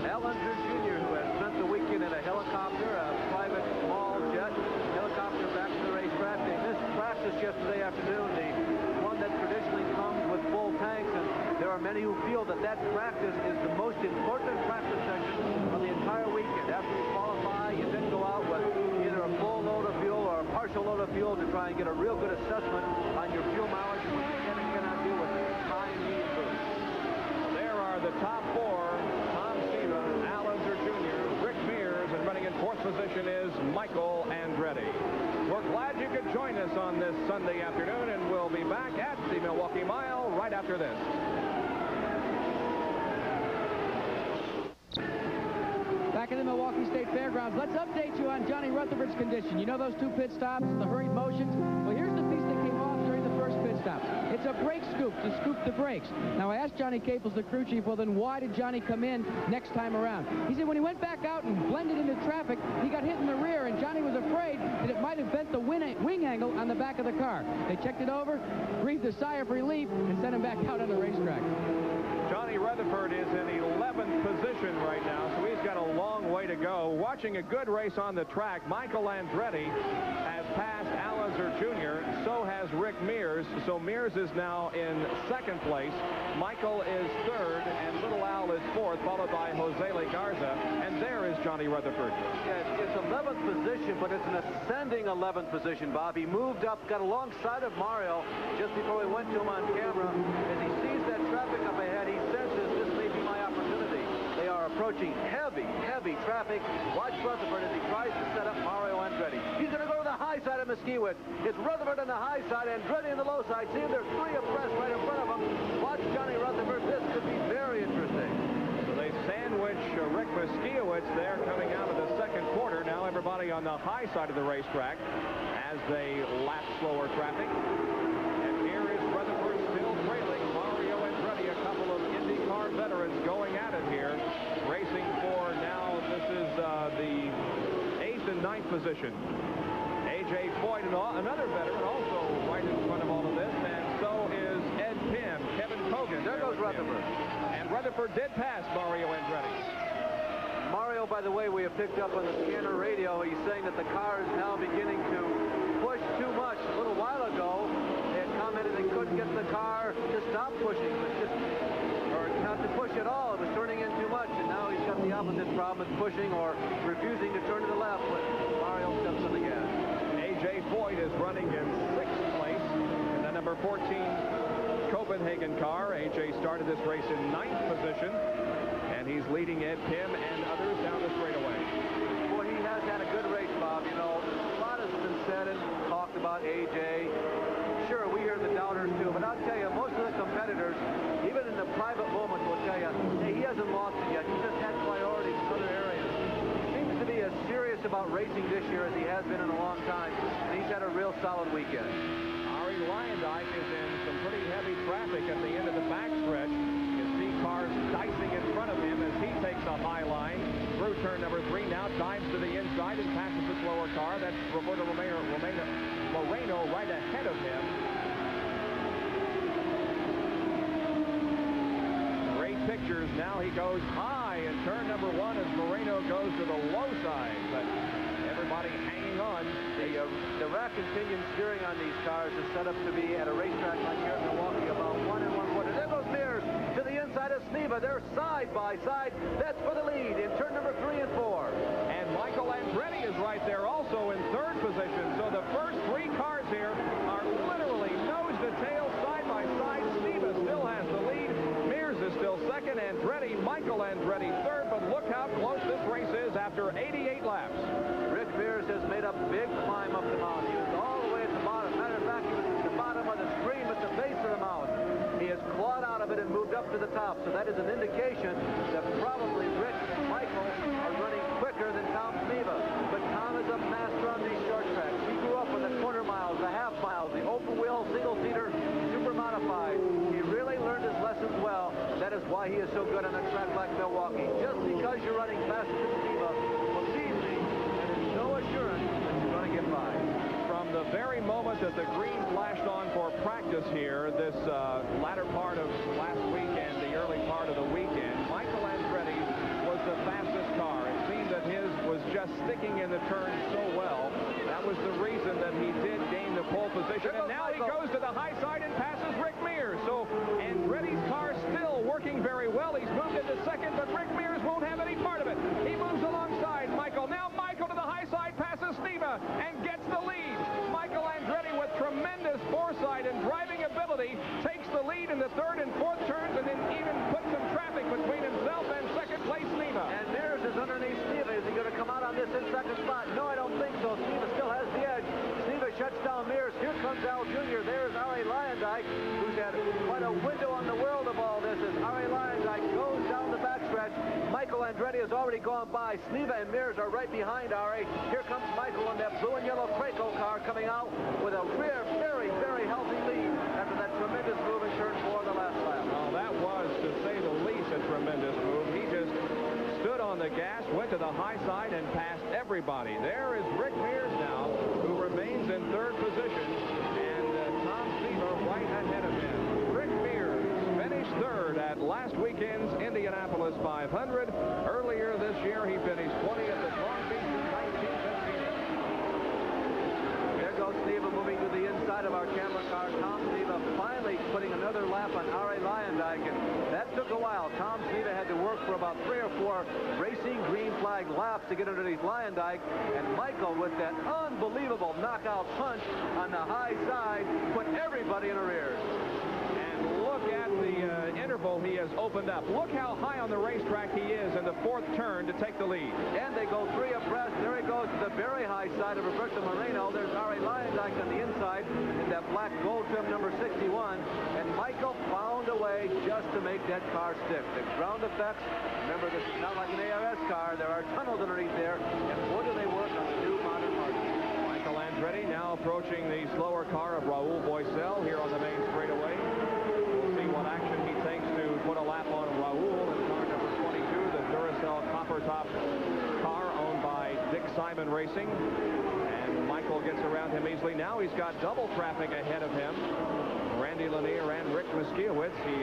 Al Unser Jr., who has spent the weekend in a helicopter, a private small jet helicopter back to the racetrack. They missed practice yesterday afternoon, the one that traditionally comes with full tanks, and there are many who feel that that practice is the most important practice section of the entire weekend. After you qualify, you then go out with either a full load of fuel or a partial load of fuel to try and get a real good assessment on your fuel mileage, which you can and cannot do with high and medium boost. There are the top 4. Tom Sneva, Al Unser Jr., Rick Mears, and running in 4th position is Michael Andretti. We're glad you could join us on this Sunday afternoon, and we'll be back at the Milwaukee Mile right after this. Back in the Milwaukee State Fairgrounds, let's update you on Johnny Rutherford's condition. You know those 2 pit stops, the hurried motions? Well, here's the piece that came off during the 1st pit stop. It's a brake scoop to scoop the brakes. Now, I asked Johnny Caples, the crew chief, well, then why did Johnny come in next time around? He said when he went back out and blended into traffic, he got hit in the rear, and Johnny was afraid that it might have bent the wing angle on the back of the car. They checked it over, breathed a sigh of relief, and sent him back out on the racetrack. Johnny Rutherford is in 11th position right now, so he's got a long way to go. watching a good race on the track. Michael Andretti has passed Al Unser Jr. So has Rick Mears. So Mears is now in second place. Michael is third, and Little Al is fourth, followed by Jose Legarza. And there is Johnny Rutherford. Yeah, it's 11th position, but it's an ascending 11th position, Bob. He moved up, got alongside of Mario just before we went to him on camera. As he sees that traffic up ahead, he senses this may be my opportunity. They are approaching heavy traffic. Watch Rutherford as he tries to set up Mario Andretti. He's going to go to the high side of Moskiewicz. It's Rutherford on the high side, Andretti on the low side. See, there's three abreast right in front of him. Watch Johnny Rutherford. This could be very interesting. So they sandwich Rick Moskiewicz there coming out of the second quarter. Now everybody on the high side of the racetrack as they lap slower traffic. And here is Rutherford still trailing Mario Andretti, a couple of IndyCar veterans going at it here. Racing for now, this is the 8th and 9th position. A.J. Foyt, another veteran, also right in front of all of this, and so is Ed Pym, Kevin Kogan. There goes Rutherford. And Rutherford did pass Mario Andretti. Mario, by the way, we have picked up on the scanner radio. He's saying that the car is now beginning to push too much. A little while ago, they had commented they couldn't get the car to stop pushing, or not to push at all. It was turning in too much, and now he's got the opposite problem, pushing or refusing to turn to the left, but Mario steps on the gas. A.J. Foyt is running in 6th place in the number 14 Copenhagen car. A.J. started this race in 9th position, and he's leading Ed Pym and others down the straightaway. Boy, he has had a good race, Bob. You know, a lot has been said and talked about A.J. Sure, we hear the doubters too, but I'll tell you, most of the competitors, even in the private moments, will tell you, hey, he hasn't lost it yet. He just had priorities in other areas. He seems to be as serious about racing this year as he has been in a long time, and he's had a real solid weekend. Ari Lyondike is in some pretty heavy traffic at the end of the backstretch. You see cars dicing in front of him as he takes a high line through turn number 3. Now dives to the inside and passes the slower car. That's Roberto Moreno right ahead of him. Great pictures. Now he goes high in turn number 1 as Moreno goes to the low side. But everybody hanging on. The rack and pinion steering on these cars is set up to be at a racetrack like here in Milwaukee about 1 1/4. There goes Mears to the inside of Sneva. They're side by side. That's for the lead in turn number 3 and 4. And Michael Andretti is right there also in 3rd position. So the first 3 cars here are literally nose to tail, side by side. Sneva still has the lead. Mears is still second. Andretti, Michael Andretti third. But look how close this race is after 88 laps. Rick Mears has made a big climb up the mountain. He was all the way at the bottom. Matter of fact, he was at the bottom of the stream at the base of the mountain. He has clawed out of it and moved up to the top. So that is an indication that probably Rick and Michael are running quicker than Tom Sneva. But Tom is a master on these short tracks. He grew up with the quarter miles, the half miles, the open wheel, single-seater, super modified. He really learned his lessons well. That is why he is so good on a track like Milwaukee. Just because you're running faster than Sneva, believe me, and there's no assurance that you're going to get by. From the very moment that the green flashed on for practice here, this latter part of last weekend, the early part of the weekend, Michael Andretti was the fastest car. It seemed that his was just sticking in the turn so well. That was the reason that he did gain the pole position. And now he goes to the high side and passes Rick Mears. So Andretti's car still working very well. He's moved into second, but Rick Mears won't have any part of it. He moves alongside Michael. Now Michael to the high side passes Sneva and gets the lead. Michael Andretti with tremendous foresight and driving ability takes the lead in the 3rd and 4th turns and then even puts some traffic between himself and second place Sneva. And Mears is underneath Sneva. Is he going to come out on this in second spot? No, I don't think so. Sneva still has the edge. Sneva shuts down Mears. Here comes Al Jr. There's Ari Lyondike, who's had quite a window on the world of all this as Ari Lyondike goes down the backstretch. Michael Andretti has already gone by. Sneva and Mears are right behind Ari. Here comes Michael in that blue and yellow Craco car coming out with a very, very healthy lead after that tremendous move in turn 4 the last lap. Well, that was, to say the least, a tremendous move. He just stood on the gas, went to the high side, and passed everybody. There is Rick Mears now, who remains in 3rd position, and Tom Sneva right ahead of him. Rick Mears finished 3rd at last weekend's Indianapolis 500. Earlier this year, he finished 20th at Long about 3 or 4 racing green flag laps to get underneath Lyondike, and Michael with that unbelievable knockout punch on the high side put everybody in arrears. And look at the interval he has opened up. Look how high on the racetrack he is in the 4th turn to take the lead. And they go 3 abreast. There he goes to the very high side of Roberto Moreno. There's Ari Lyondike on the inside in that black gold trim number 61. And Michael found a way just to make that car stick. The ground effects, remember this is not like an ARS car. There are tunnels underneath there. And boy, do they work on the new modern Martin. Michael Andretti now approaching the slower car of Raul Boisel here on the main straightaway. We'll see what action he takes to put a lap on Raul in car number 22, the Duracell copper top car owned by Dick Simon Racing. And Michael gets around him easily. Now he's got double traffic ahead of him. Randy Lanier and Rick Miskiewicz. He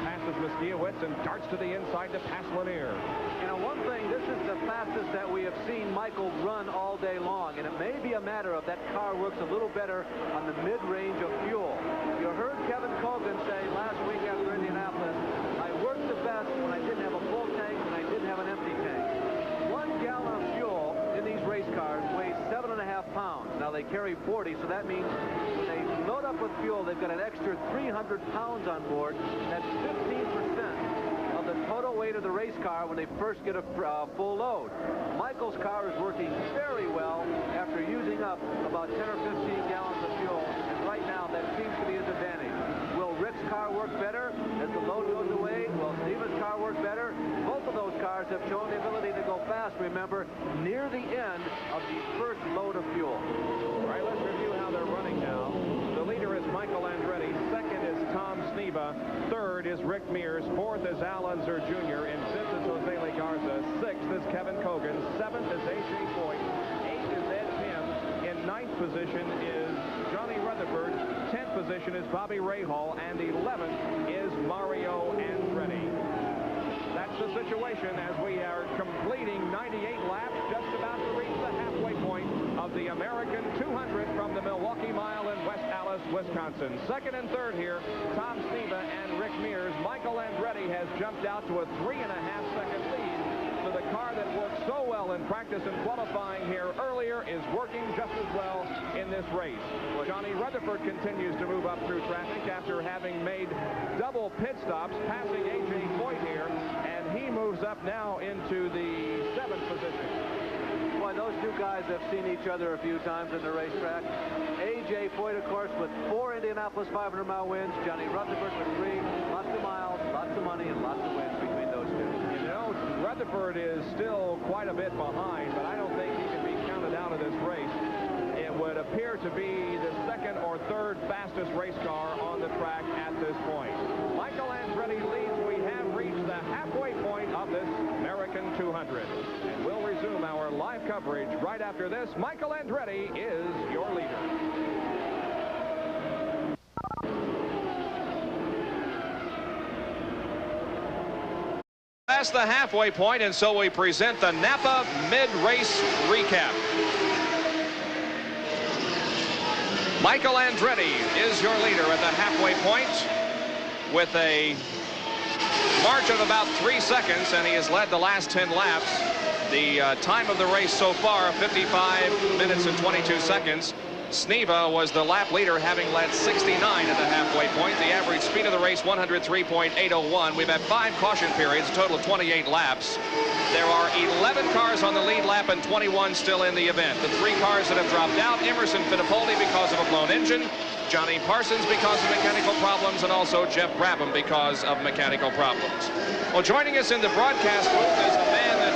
passes Miskiewicz and darts to the inside to pass Lanier. You know, one thing, this is the fastest that we have seen Michael run all day long, and it may be a matter of that car works a little better on the mid-range of fuel. You heard Kevin Cogan say last week after Indianapolis, I worked the best when I didn't have a full tank and I didn't have an empty tank. 1 gallon of fuel in these race cars weighs 7.5 pounds. Now they carry 40, so that means when they load up with fuel, they've got an extra 300 pounds on board. That's 15% of the total weight of the race car when they first get a full load. Michael's car is working very well after using up about 10 or 15 gallons of fuel, and right now that seems to be his advantage. Will Rick's car work better as the load goes away? Will Steve's car work better? Both of those cars have shown the ability to go fast, remember, near the end of the first load of fuel. All right, let's review how they're running now. The leader is Michael Andretti. Second is Tom Sneva. Third is Rick Mears. Fourth is Al Unser Jr. And fifth is Jose Legarza. Sixth is Kevin Cogan. Seventh is A.J. Foyt. Eighth is Ed Tim. In ninth position is Johnny Rutherford. 10th position is Bobby Rahal. And 11th is Mario Andretti. That's the situation as we are completing 98 laps, just about to reach the halfway point of the American 200 from the Milwaukee Mile in West Allis, Wisconsin. Second and third here, Tom Sneva and Rick Mears. Michael Andretti has jumped out to a 3.5-second lead. So the car that worked so well in practice and qualifying here earlier is working just as well in this race. Johnny Rutherford continues to move up through traffic after having made double pit stops, passing A.J. Foyt here, and he moves up now into the 7th position. Boy, those two guys have seen each other a few times in the racetrack. A.J. Foyt, of course, with 4 Indianapolis 500-mile wins. Johnny Rutherford with 3. Lots of miles, lots of money, and lots of wins between those two. You know, Rutherford is still quite a bit behind, but I don't think he can be counted out of this race. It would appear to be the second or third fastest race car on the track at this point. Michael Andretti leads. We have reached the halfway point of this American 200. And we'll resume our live coverage right after this. Michael Andretti is your leader. Past the halfway point, and so we present the Napa mid-race recap. Michael Andretti is your leader at the halfway point with a margin of about 3 seconds, and he has led the last 10 laps. The time of the race so far, 55 minutes and 22 seconds. Sneva was the lap leader, having led 69 at the halfway point. The average speed of the race, 103.801. We've had 5 caution periods, a total of 28 laps. There are 11 cars on the lead lap and 21 still in the event. The 3 cars that have dropped out, Emerson Fittipaldi because of a blown engine, Johnny Parsons because of mechanical problems, and also Jeff Brabham because of mechanical problems. Well, joining us in the broadcast booth is a man that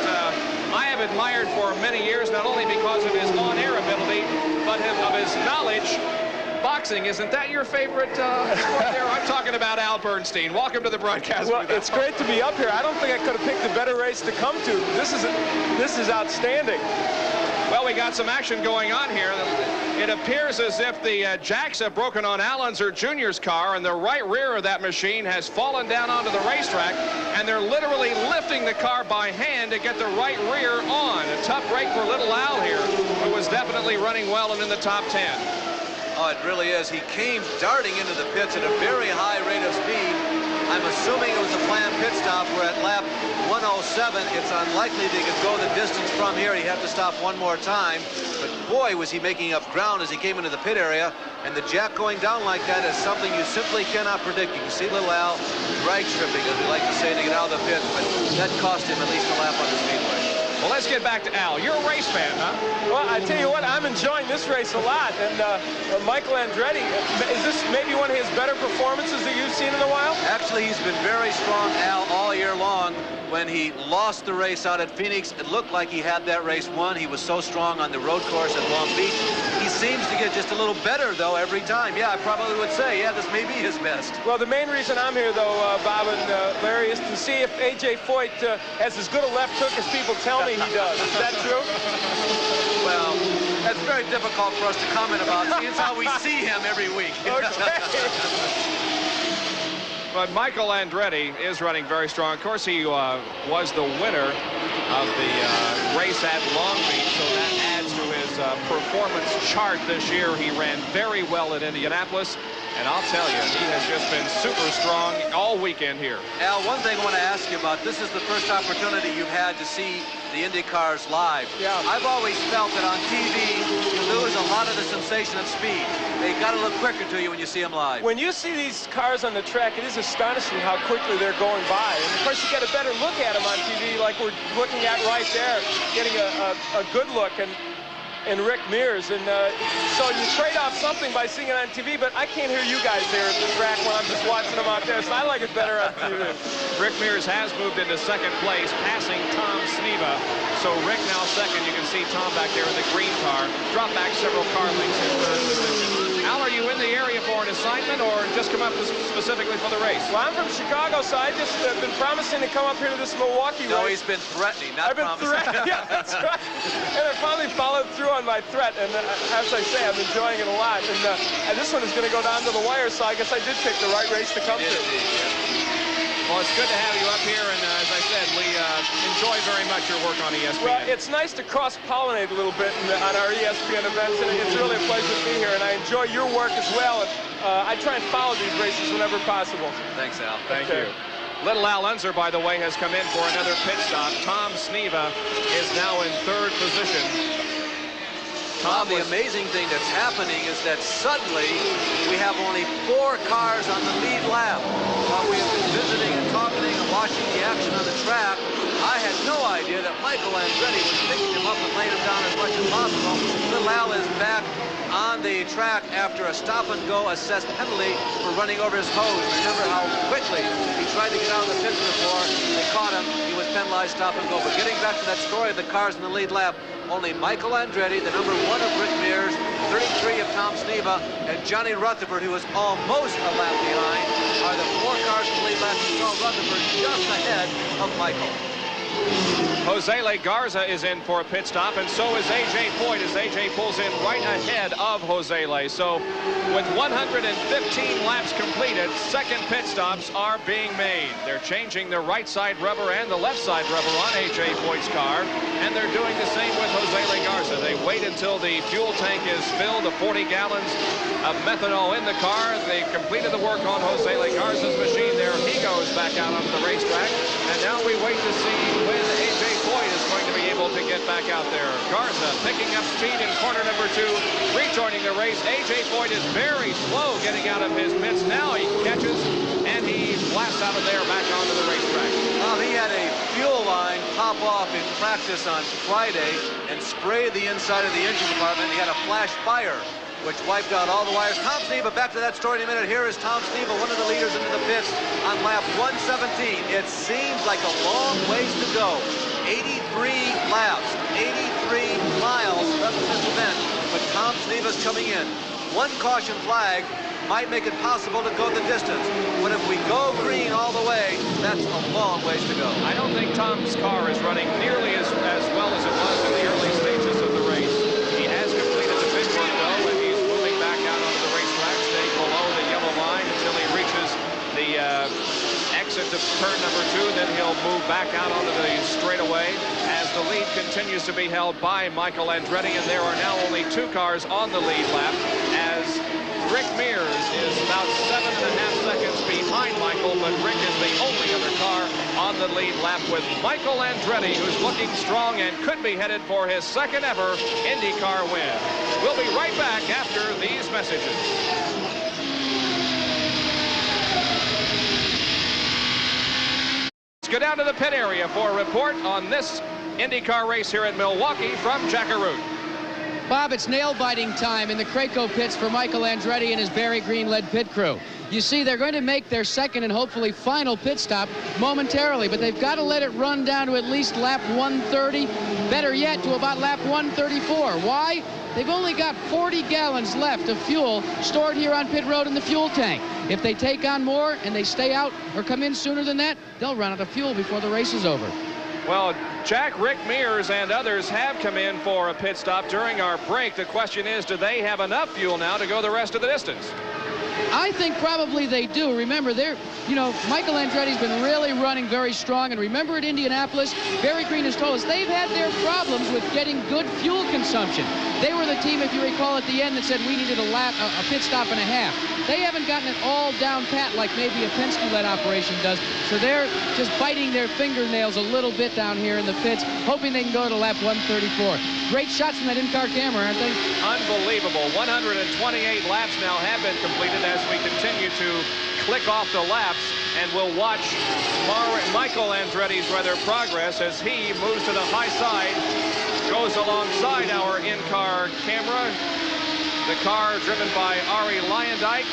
I have admired for many years, not only because of his on-air ability, but of his knowledge. Boxing, isn't that your favorite sport there? I'm talking about Al Bernstein. Welcome to the broadcast. Well, it's great to be up here. I don't think I could have picked a better race to come to. This is outstanding. Well, we got some action going on here. It appears as if the jacks have broken on Al Unser Jr.'s car, and the right rear of that machine has fallen down onto the racetrack, and they're literally lifting the car by hand to get the right rear on. A tough break for little Al here, who was definitely running well and in the top 10. Oh, it really is. He came darting into the pits at a very high rate of speed, I'm assuming it was a planned pit stop. We're at lap 107. It's unlikely they could go the distance from here. He'd have to stop one more time. But boy, was he making up ground as he came into the pit area. And the jack going down like that is something you simply cannot predict. You can see little Al drag stripping, as we like to say, to get out of the pit. But that cost him at least a lap on the speedway. Well, let's get back to Al. You're a race fan, huh? Well, I tell you what, I'm enjoying this race a lot. And Michael Andretti, is this maybe one of his better performances that you've seen in a while? Actually, he's been very strong, Al, all year long. When he lost the race out at Phoenix, it looked like he had that race won. He was so strong on the road course at Long Beach. He seems to get just a little better, though, every time. Yeah, I probably would say, yeah, this may be his best. Well, the main reason I'm here, though, Bob and Larry, is to see if A.J. Foyt has as good a left hook as people tell me he does. Is that true? Well, that's very difficult for us to comment about. See, it's how we see him every week. Okay. But Michael Andretti is running very strong. Of course, he was the winner of the race at Long Beach, so that adds to his performance chart this year. He ran very well at Indianapolis, and I'll tell you, he has just been super strong all weekend here. Al, one thing I want to ask you about, this is the first opportunity you've had to see the Indy cars live. Yeah. I've always felt that on TV, you lose a lot of the sensation of speed. They got to look quicker to you when you see them live. When you see these cars on the track, it is astonishing how quickly they're going by. And of course, you get a better look at them on TV, like we're looking at right there, getting a good look. And Rick Mears, and so you trade off something by seeing it on TV, but I can't hear you guys there at the track when I'm just watching them out there, so I like it better on TV. Rick Mears has moved into second place, passing Tom Sneva. So Rick now second. You can see Tom back there in the green car. Drop back several car lengths in third position. Al, are you in the area for an assignment or just come up specifically for the race? Well, I'm from Chicago, so I just been promising to come up here to this Milwaukee race. No, he's been threatening, not promising. I've been threatening, yeah, that's right. And I finally followed through on my threat, and as I say, I'm enjoying it a lot. And this one is going to go down to the wire, so I guess I did pick the right race to come to. Well, it's good to have you up here, and as I said, we enjoy very much your work on ESPN. Well, it's nice to cross-pollinate a little bit on our ESPN events, and it's really a pleasure to be here, and I enjoy your work as well. And I try and follow these races whenever possible. Thanks, Al. Thank you. Little Al Unser, by the way, has come in for another pit stop. Tom Sneva is now in third position. Tom, the amazing thing that's happening is that suddenly we have only 4 cars on the lead lap. While we have been visiting and talking and watching the action on the track, I had no idea that Michael Andretti was picking him up and laying him down as much as possible. Little Al is back on the track after a stop-and-go assessed penalty for running over his hose. Remember how quickly he tried to get out of the pit before they caught him. He was penalized stop-and-go. But getting back to that story of the cars in the lead lap, only Michael Andretti, the number 1 of Rick Mears, 33 of Tom Sneva, and Johnny Rutherford, who is almost a lap behind, are the 4 cars in the lead lap. You saw Rutherford just ahead of Michael. Jose Le Garza is in for a pit stop, and so is A.J. Foyt as A.J. pulls in right ahead of Jose Le. So with 115 laps completed, second pit stops are being made. They're changing the right side rubber and the left side rubber on A.J. Foyt's car, and they're doing the same with Jose Le Garza. They wait until the fuel tank is filled to 40 gallons of methanol in the car. They completed the work on Jose Le Garza's machine. There he goes back out onto the racetrack, and now we wait to see when A.J. Foyt is going to be able to get back out there. Garza picking up speed in corner number 2, rejoining the race. A.J. Foyt is very slow getting out of his pits. Now he catches, and he blasts out of there back onto the racetrack. He had a fuel line pop off in practice on Friday and sprayed the inside of the engine compartment. He had a flash fire, which wiped out all the wires. Tom Sneva, back to that story in a minute. Here is Tom Sneva, one of the leaders into the pits on lap 117. It seems like a long ways to go. 83 laps, 83 miles left in this event, but Tom Sneva's coming in. One caution flag might make it possible to go the distance, but if we go green all the way, that's a long ways to go. I don't think Tom's car is running nearly as well as it was in the early stages of the race. He has completed the pit work, though, and he's moving back out onto the racetrack, staying below the yellow line until he reaches the exit to turn number 2. Then he'll move back out onto the straightaway as the lead continues to be held by Michael Andretti, and there are now only 2 cars on the lead lap as Rick Mears is about 7.5 seconds behind Michael, but Rick the lead lap with Michael Andretti, who's looking strong and could be headed for his second ever IndyCar win. We'll be right back after these messages. Let's go down to the pit area for a report on this IndyCar race here at Milwaukee from Jackaroo. Bob, it's nail-biting time in the Craco pits for Michael Andretti and his Barry Green-led pit crew. You see, they're going to make their second and hopefully final pit stop momentarily, but they've got to let it run down to at least lap 130, better yet to about lap 134. Why? They've only got 40 gallons left of fuel stored here on pit road in the fuel tank. If they take on more and they stay out or come in sooner than that, they'll run out of fuel before the race is over. Well, Jack, Rick Mears, and others have come in for a pit stop during our break. The question is, do they have enough fuel now to go the rest of the distance? I think probably they do. Remember, Michael Andretti's been really running very strong. And remember at Indianapolis, Barry Green has told us they've had their problems with getting good fuel consumption. They were the team, if you recall, at the end that said we needed a pit stop and a half. They haven't gotten it all down pat like maybe a Penske-led operation does. So they're just biting their fingernails a little bit down here in the pits, hoping they can go to lap 134. Great shots from that in-car camera, aren't they? Unbelievable. 128 laps now have been completed as we continue to click off the laps, and we'll watch Michael Andretti's progress as he moves to the high side, goes alongside our in-car camera. The car driven by Ari Leyendijk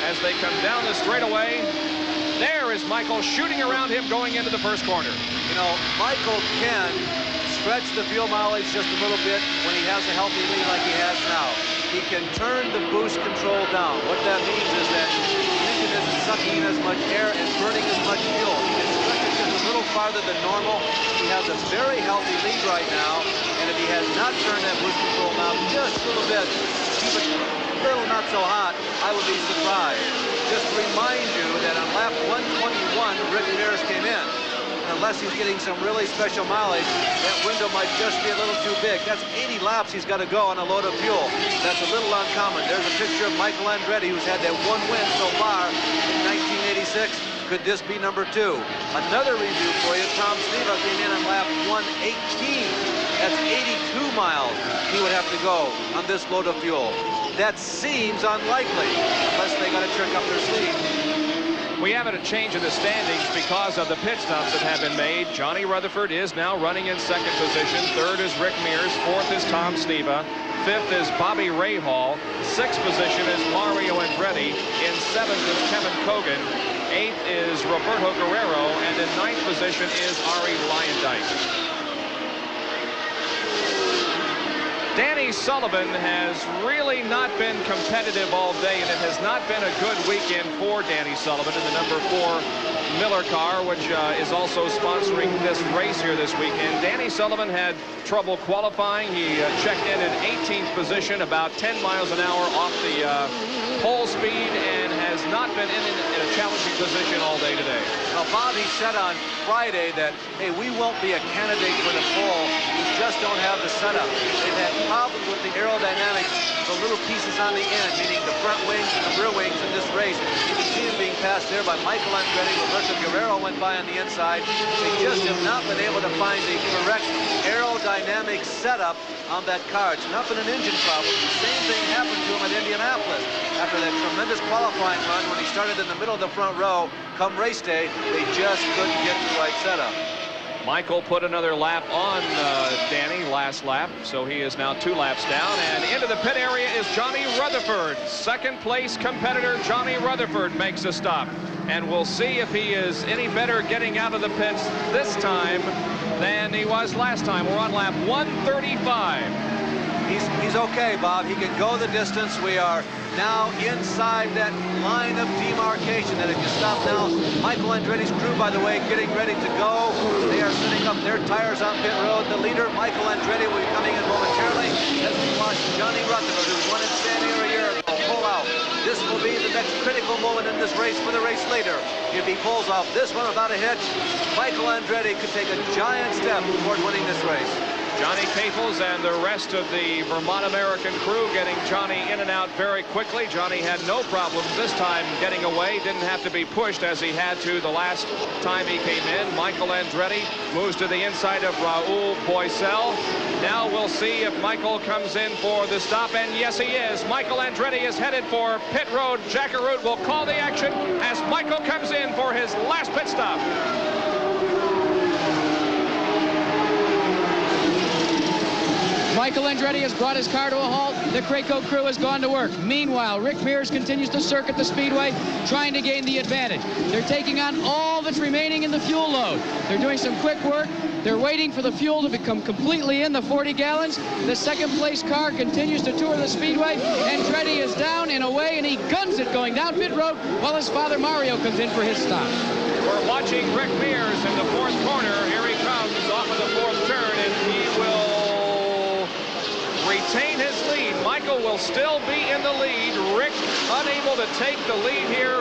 as they come down the straightaway. There is Michael shooting around him going into the first corner. You know, Michael can stretch the fuel mileage just a little bit when he has a healthy lead like he has now. He can turn the boost control down. What that means is that the engine isn't sucking in as much air and burning as much fuel. He can stretch it just a little farther than normal. He has a very healthy lead right now, and if he has not turned that boost control knob just a little bit, keep it a little not so hot, I would be surprised. Just to remind you that on lap 121, Rick Mears came in. Unless he's getting some really special mileage, that window might just be a little too big. That's 80 laps he's got to go on a load of fuel. That's a little uncommon. There's a picture of Michael Andretti, who's had that one win so far in 1986. Could this be number 2? Another review for you. Tom Sneva came in on lap 118. That's 82 miles he would have to go on this load of fuel. That seems unlikely, unless they got to trick up their sleeves. We haven't a change in the standings because of the pit stops that have been made. Johnny Rutherford is now running in second position. Third is Rick Mears. Fourth is Tom Sneva. Fifth is Bobby Rahal. Sixth position is Mario Andretti. In seventh is Kevin Kogan. Eighth is Roberto Guerrero. And in ninth position is Ari Leyendijk. Danny Sullivan has really not been competitive all day, and it has not been a good weekend for Danny Sullivan in the number 4 Miller car, which is also sponsoring this race here this weekend. Danny Sullivan had trouble qualifying. He checked in at 18th position, about 10 miles an hour off the pole speed, and has not been in a challenging position all day today. Well, Bob, he said on Friday that, hey, we won't be a candidate for the pole. We just don't have the setup. They've had problems with the aerodynamics, the little pieces on the end, meaning the front wings and the rear wings in this race. You can see him being passed there by Michael Andretti. Roberto Guerrero went by on the inside. They just have not been able to find the correct aerodynamic setup on that car. It's not been an engine problem. The same thing happened to him at Indianapolis. After that tremendous qualifying run when he started in the middle of the front row, come race day, they just couldn't get the right setup. Michael put another lap on Danny last lap, so he is now 2 laps down. And into the pit area is Johnny Rutherford. Second place competitor Johnny Rutherford makes a stop. And we'll see if he is any better getting out of the pits this time than he was last time. We're on lap 135. He's okay, Bob. He can go the distance. We are now inside that line of demarcation. And if you stop now, Michael Andretti's crew, by the way, getting ready to go. They are setting up their tires on pit road. The leader, Michael Andretti, will be coming in momentarily as we watch Johnny Rutherford, who won in San Diego a year ago, pull out. This will be the next critical moment in this race for the race leader. If he pulls off this one without a hitch, Michael Andretti could take a giant step toward winning this race. Johnny Caples and the rest of the Vermont American crew getting Johnny in and out very quickly. Johnny had no problems this time getting away. Didn't have to be pushed as he had to the last time he came in. Michael Andretti moves to the inside of Raul Boisel. Now we'll see if Michael comes in for the stop, and yes, he is. Michael Andretti is headed for pit road. Jackaroo will call the action as Michael comes in for his last pit stop. Michael Andretti has brought his car to a halt. The Craco crew has gone to work. Meanwhile, Rick Mears continues to circuit the speedway, trying to gain the advantage. They're taking on all that's remaining in the fuel load. They're doing some quick work. They're waiting for the fuel to become completely in, the 40 gallons. The second place car continues to tour the speedway. Andretti is down and away, and he guns it going down pit road while his father Mario comes in for his stop. We're watching Rick Mears in the fourth corner. Here he comes off of the fourth turn, and he will retain his lead. Michael will still be in the lead. Rick unable to take the lead here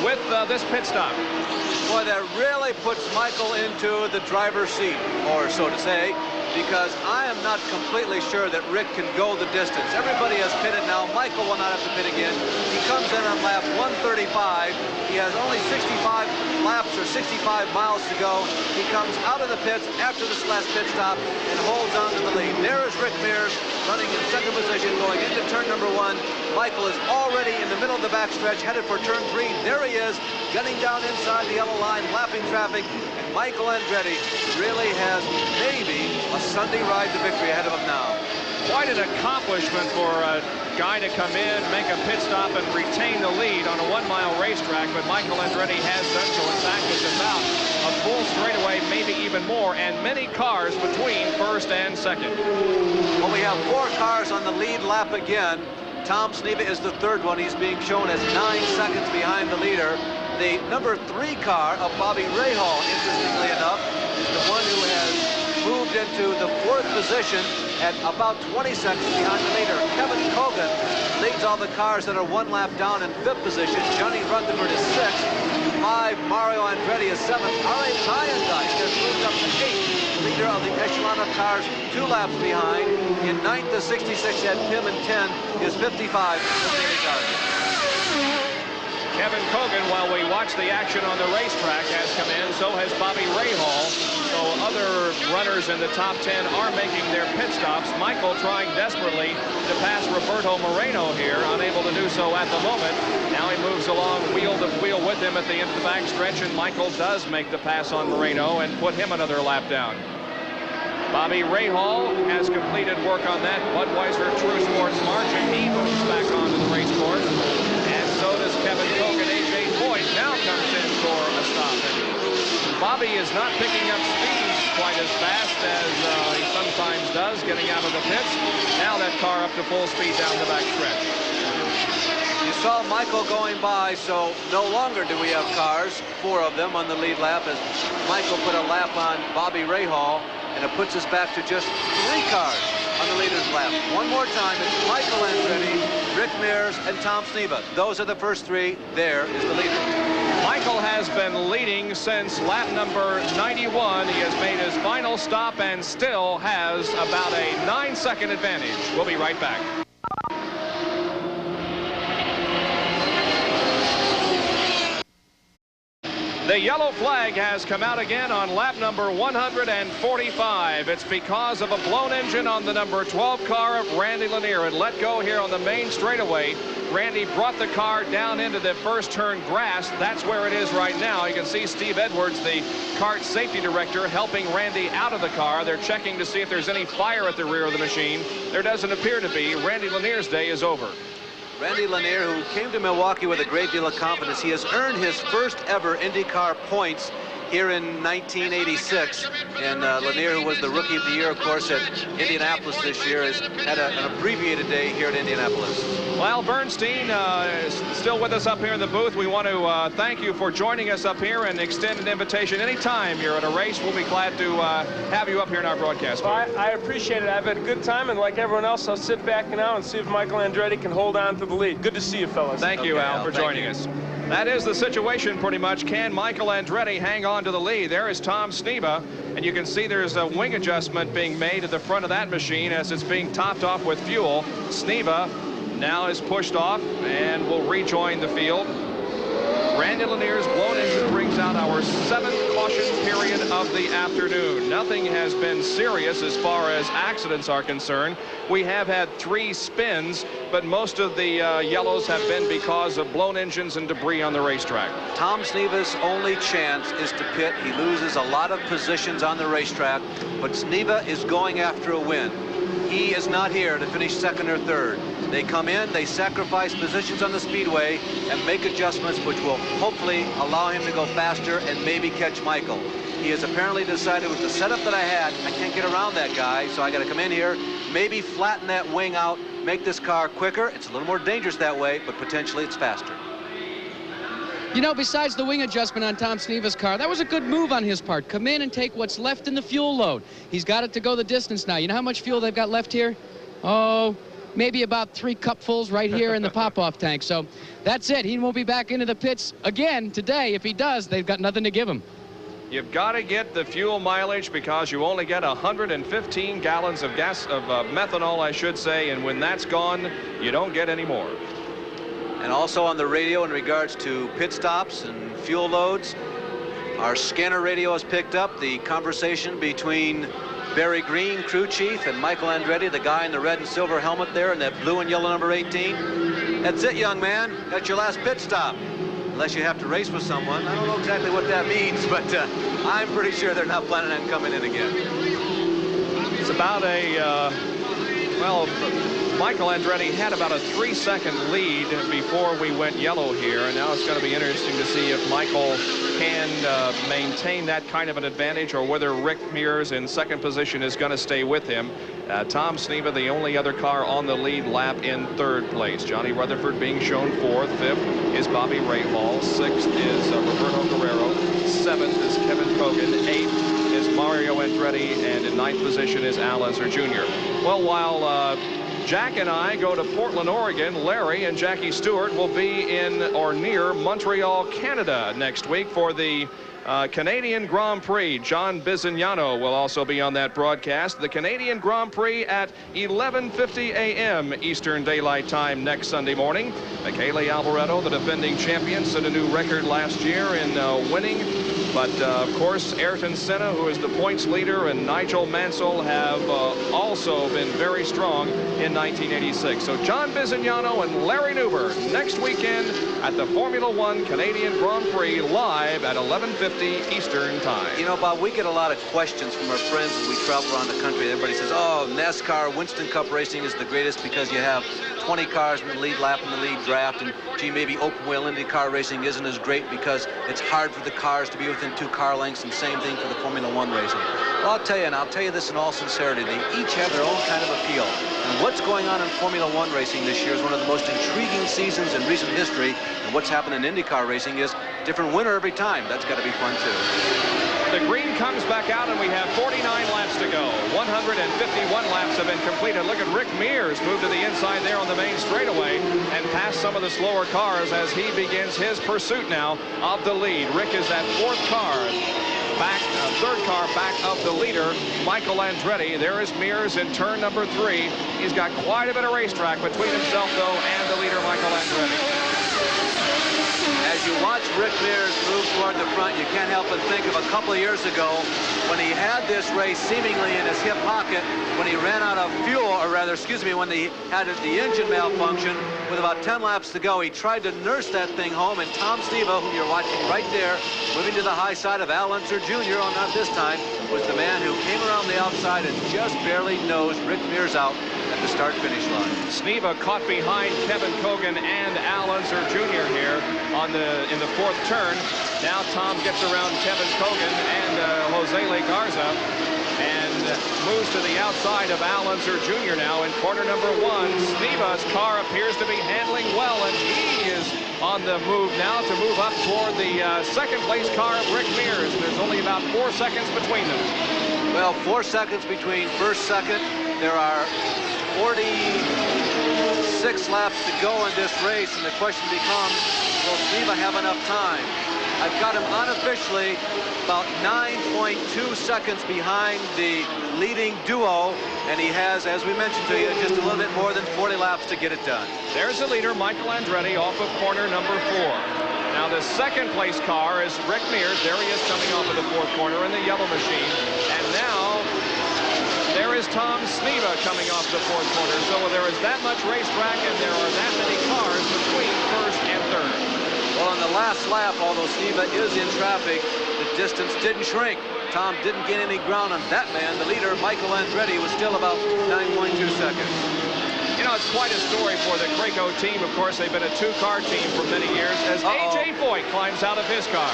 with this pit stop. Boy, that really puts Michael into the driver's seat, or so to say, because I am not completely sure that Rick can go the distance. Everybody has pitted now. Michael will not have to pit again. He comes in on lap 135. He has only 65 laps or 65 miles to go. He comes out of the pits after this last pit stop and holds on to the lead. There is Rick Mears running in second position going into turn number 1. Michael is already in the middle of the backstretch, headed for turn 3. There he is, gunning down inside the yellow line, lapping traffic. And Michael Andretti really has maybe a Sunday ride to victory ahead of him now. Quite an accomplishment for a guy to come in, make a pit stop, and retain the lead on a 1-mile racetrack, but Michael Andretti has done so. In fact, it's about a full straightaway, maybe even more, and many cars between first and second. Well, we have 4 cars on the lead lap again. Tom Sneva is the third one. He's being shown as 9 seconds behind the leader. The number 3 car of Bobby Rahal, interestingly enough, is the one who has moved into the 4th position at about 20 seconds behind the leader. Kevin Cogan leads all the cars that are 1 lap down in 5th position. Johnny Rutherford is 6th. 5, Mario Andretti is 7th. R.A. Tyendike has moved up to 8th. Leader of the echelon of cars, 2 laps behind. In 9th is 66 at Tim, and 10 is 55 for Danny Gardner. Kevin Cogan, while we watch the action on the racetrack, has come in. So has Bobby Rahal. So other runners in the top 10 are making their pit stops. Michael trying desperately to pass Roberto Moreno here, unable to do so at the moment. Now he moves along wheel to wheel with him at the end of the back stretch, and Michael does make the pass on Moreno and put him another lap down. Bobby Rahal has completed work on that Budweiser True Sports March, and he moves back onto the race course. So does Kevin Cogan. A.J. Boyd now comes in for a stop. And Bobby is not picking up speed quite as fast as he sometimes does, getting out of the pits. Now that car up to full speed down the back stretch. You saw Michael going by, so no longer do we have cars, 4 of them on the lead lap, as Michael put a lap on Bobby Rahal, and it puts us back to just 3 cars on the leader's lap. One more time, it's Michael Andretti, Rick Mears, and Tom Sneva. Those are the first 3. There is the leader. Michael has been leading since lap number 91. He has made his final stop and still has about a 9-second advantage. We'll be right back. The yellow flag has come out again on lap number 145. It's because of a blown engine on the number 12 car of Randy Lanier. It let go here on the main straightaway. Randy brought the car down into the first turn grass. That's where it is right now. You can see Steve Edwards, the CART safety director, helping Randy out of the car. They're checking to see if there's any fire at the rear of the machine. There doesn't appear to be. Randy Lanier's day is over. Randy Lanier, who came to Milwaukee with a great deal of confidence. He has earned his first ever IndyCar points here in 1986. And Lanier, who was the Rookie of the Year, of course, at Indianapolis this year, has had an abbreviated day here at Indianapolis. Well, Bernstein is still with us up here in the booth. We want to thank you for joining us up here and extend an invitation anytime you're at a race. We'll be glad to have you up here in our broadcast. Well, I appreciate it. I've had a good time, and like everyone else, I'll sit back now and see if Michael Andretti can hold on to the lead. Good to see you, fellas. Thank you, Al, for joining us. That is the situation pretty much. Can Michael Andretti hang on to the lead? There is Tom Sneva, And you can see there's a wing adjustment being made at the front of that machine as it's being topped off with fuel. Sneva now is pushed off and will rejoin the field. Randy Lanier's blown engine brings out our 7th caution period of the afternoon. Nothing has been serious as far as accidents are concerned. We have had 3 spins, but most of the yellows have been because of blown engines and debris on the racetrack. Tom Sneva's only chance is to pit. He loses a lot of positions on the racetrack, but Sneva is going after a win. He is not here to finish 2nd or 3rd. They come in, they sacrifice positions on the speedway and make adjustments which will hopefully allow him to go faster and maybe catch Michael. He has apparently decided with the setup that I had, I can't get around that guy, so I got to come in here, maybe flatten that wing out, make this car quicker. It's a little more dangerous that way, but potentially it's faster. You know, besides the wing adjustment on Tom Sneva's car, that was a good move on his part. Come in and take what's left in the fuel load. He's got it to go the distance now. You know how much fuel they've got left here? Oh, maybe about 3 cupfuls right here in the pop-off tank. So that's it. He won't be back into the pits again today. If he does, they've got nothing to give him. You've got to get the fuel mileage because you only get 115 gallons of methanol, I should say, and when that's gone, you don't get any more. And also on the radio in regards to pit stops and fuel loads, our scanner radio has picked up the conversation between Barry Green, crew chief, and Michael Andretti, the guy in the red and silver helmet there and that blue and yellow number 18. That's it, young man. That's your last pit stop. Unless you have to race with someone. I don't know exactly what that means, but I'm pretty sure they're not planning on coming in again. It's about a, Michael Andretti had about a 3-second lead before we went yellow here, and now it's going to be interesting to see if Michael can maintain that kind of an advantage or whether Rick Mears in 2nd position is going to stay with him. Tom Sneva, the only other car on the lead lap, in 3rd place. Johnny Rutherford being shown 4th. 5th is Bobby Rahal. 6th is Roberto Guerrero. 7th is Kevin Cogan. 8th is Mario Andretti, and in 9th position is Al Unser Jr. Well, while Jack and I go to Portland, Oregon, Larry and Jackie Stewart will be in or near Montreal, Canada next week for the Canadian Grand Prix. John Bizignano will also be on that broadcast. The Canadian Grand Prix at 11:50 a.m. Eastern Daylight Time next Sunday morning. Michele Alboreto, the defending champion, set a new record last year in winning. But, of course, Ayrton Senna, who is the points leader, and Nigel Mansell have also been very strong in 1986. So John Bizignano and Larry Newber next weekend at the Formula One Canadian Grand Prix live at 11:50 Eastern Time. You know, Bob, we get a lot of questions from our friends as we travel around the country. Everybody says, oh, NASCAR, Winston Cup racing is the greatest because you have 20 cars in the lead lap and the lead draft, and gee, maybe open wheel IndyCar racing isn't as great because it's hard for the cars to be within 2 car lengths, and same thing for the Formula One racing. Well, I'll tell you, and I'll tell you this in all sincerity, they each have their own kind of appeal. And what's going on in Formula One racing this year is one of the most intriguing seasons in recent history, and what's happened in IndyCar racing is different winner every time. That's got to be fun too. The green comes back out, and we have 49 laps to go. 151 laps have been completed. Look at Rick Mears move to the inside there on the main straightaway and pass some of the slower cars as he begins his pursuit now of the lead. Rick is that 4th car back, 3rd car back of the leader, Michael Andretti. There is Mears in turn number 3. He's got quite a bit of racetrack between himself, though, and the leader, Michael Andretti. As you watch Rick Mears move toward the front, you can't help but think of a couple of years ago when he had this race seemingly in his hip pocket, when he ran out of fuel, or rather, excuse me, when he had the engine malfunction. With about 10 laps to go, he tried to nurse that thing home, and Tom Sneva, whom you're watching right there, moving to the high side of Al Unser Jr., oh, not this time, was the man who came around the outside and just barely nosed Rick Mears out at the start-finish line. Sneva caught behind Kevin Cogan and Al Unser Jr. here in the 4th turn. Now Tom gets around Kevin Cogan and Jose Legarza and moves to the outside of Al Unser Jr. now in corner number 1. Sneva's car appears to be handling well, and he is on the move now to move up toward the 2nd place car of Rick Mears. There's only about 4 seconds between them. Well, 4 seconds between 1st, 2nd. There are 46 laps to go in this race, and the question becomes, will Sneva have enough time? I've got him unofficially about 9.2 seconds behind the leading duo, and he has, as we mentioned to you, just a little bit more than 40 laps to get it done. There's the leader, Michael Andretti, off of corner number 4. Now the second place car is Rick Mears. There he is coming off of the 4th corner in the yellow machine. And now there is Tom Sneva coming off the 4th corner. So there is that much racetrack and there are that many cars between 1st and 3rd. Well, on the last lap, although Sneva is in traffic, the distance didn't shrink. Tom didn't gain any ground on that man. The leader, Michael Andretti, was still about 9.2 seconds. You know, it's quite a story for the Craco team. Of course, they've been a 2-car team for many years as A.J. Foyt climbs out of his car.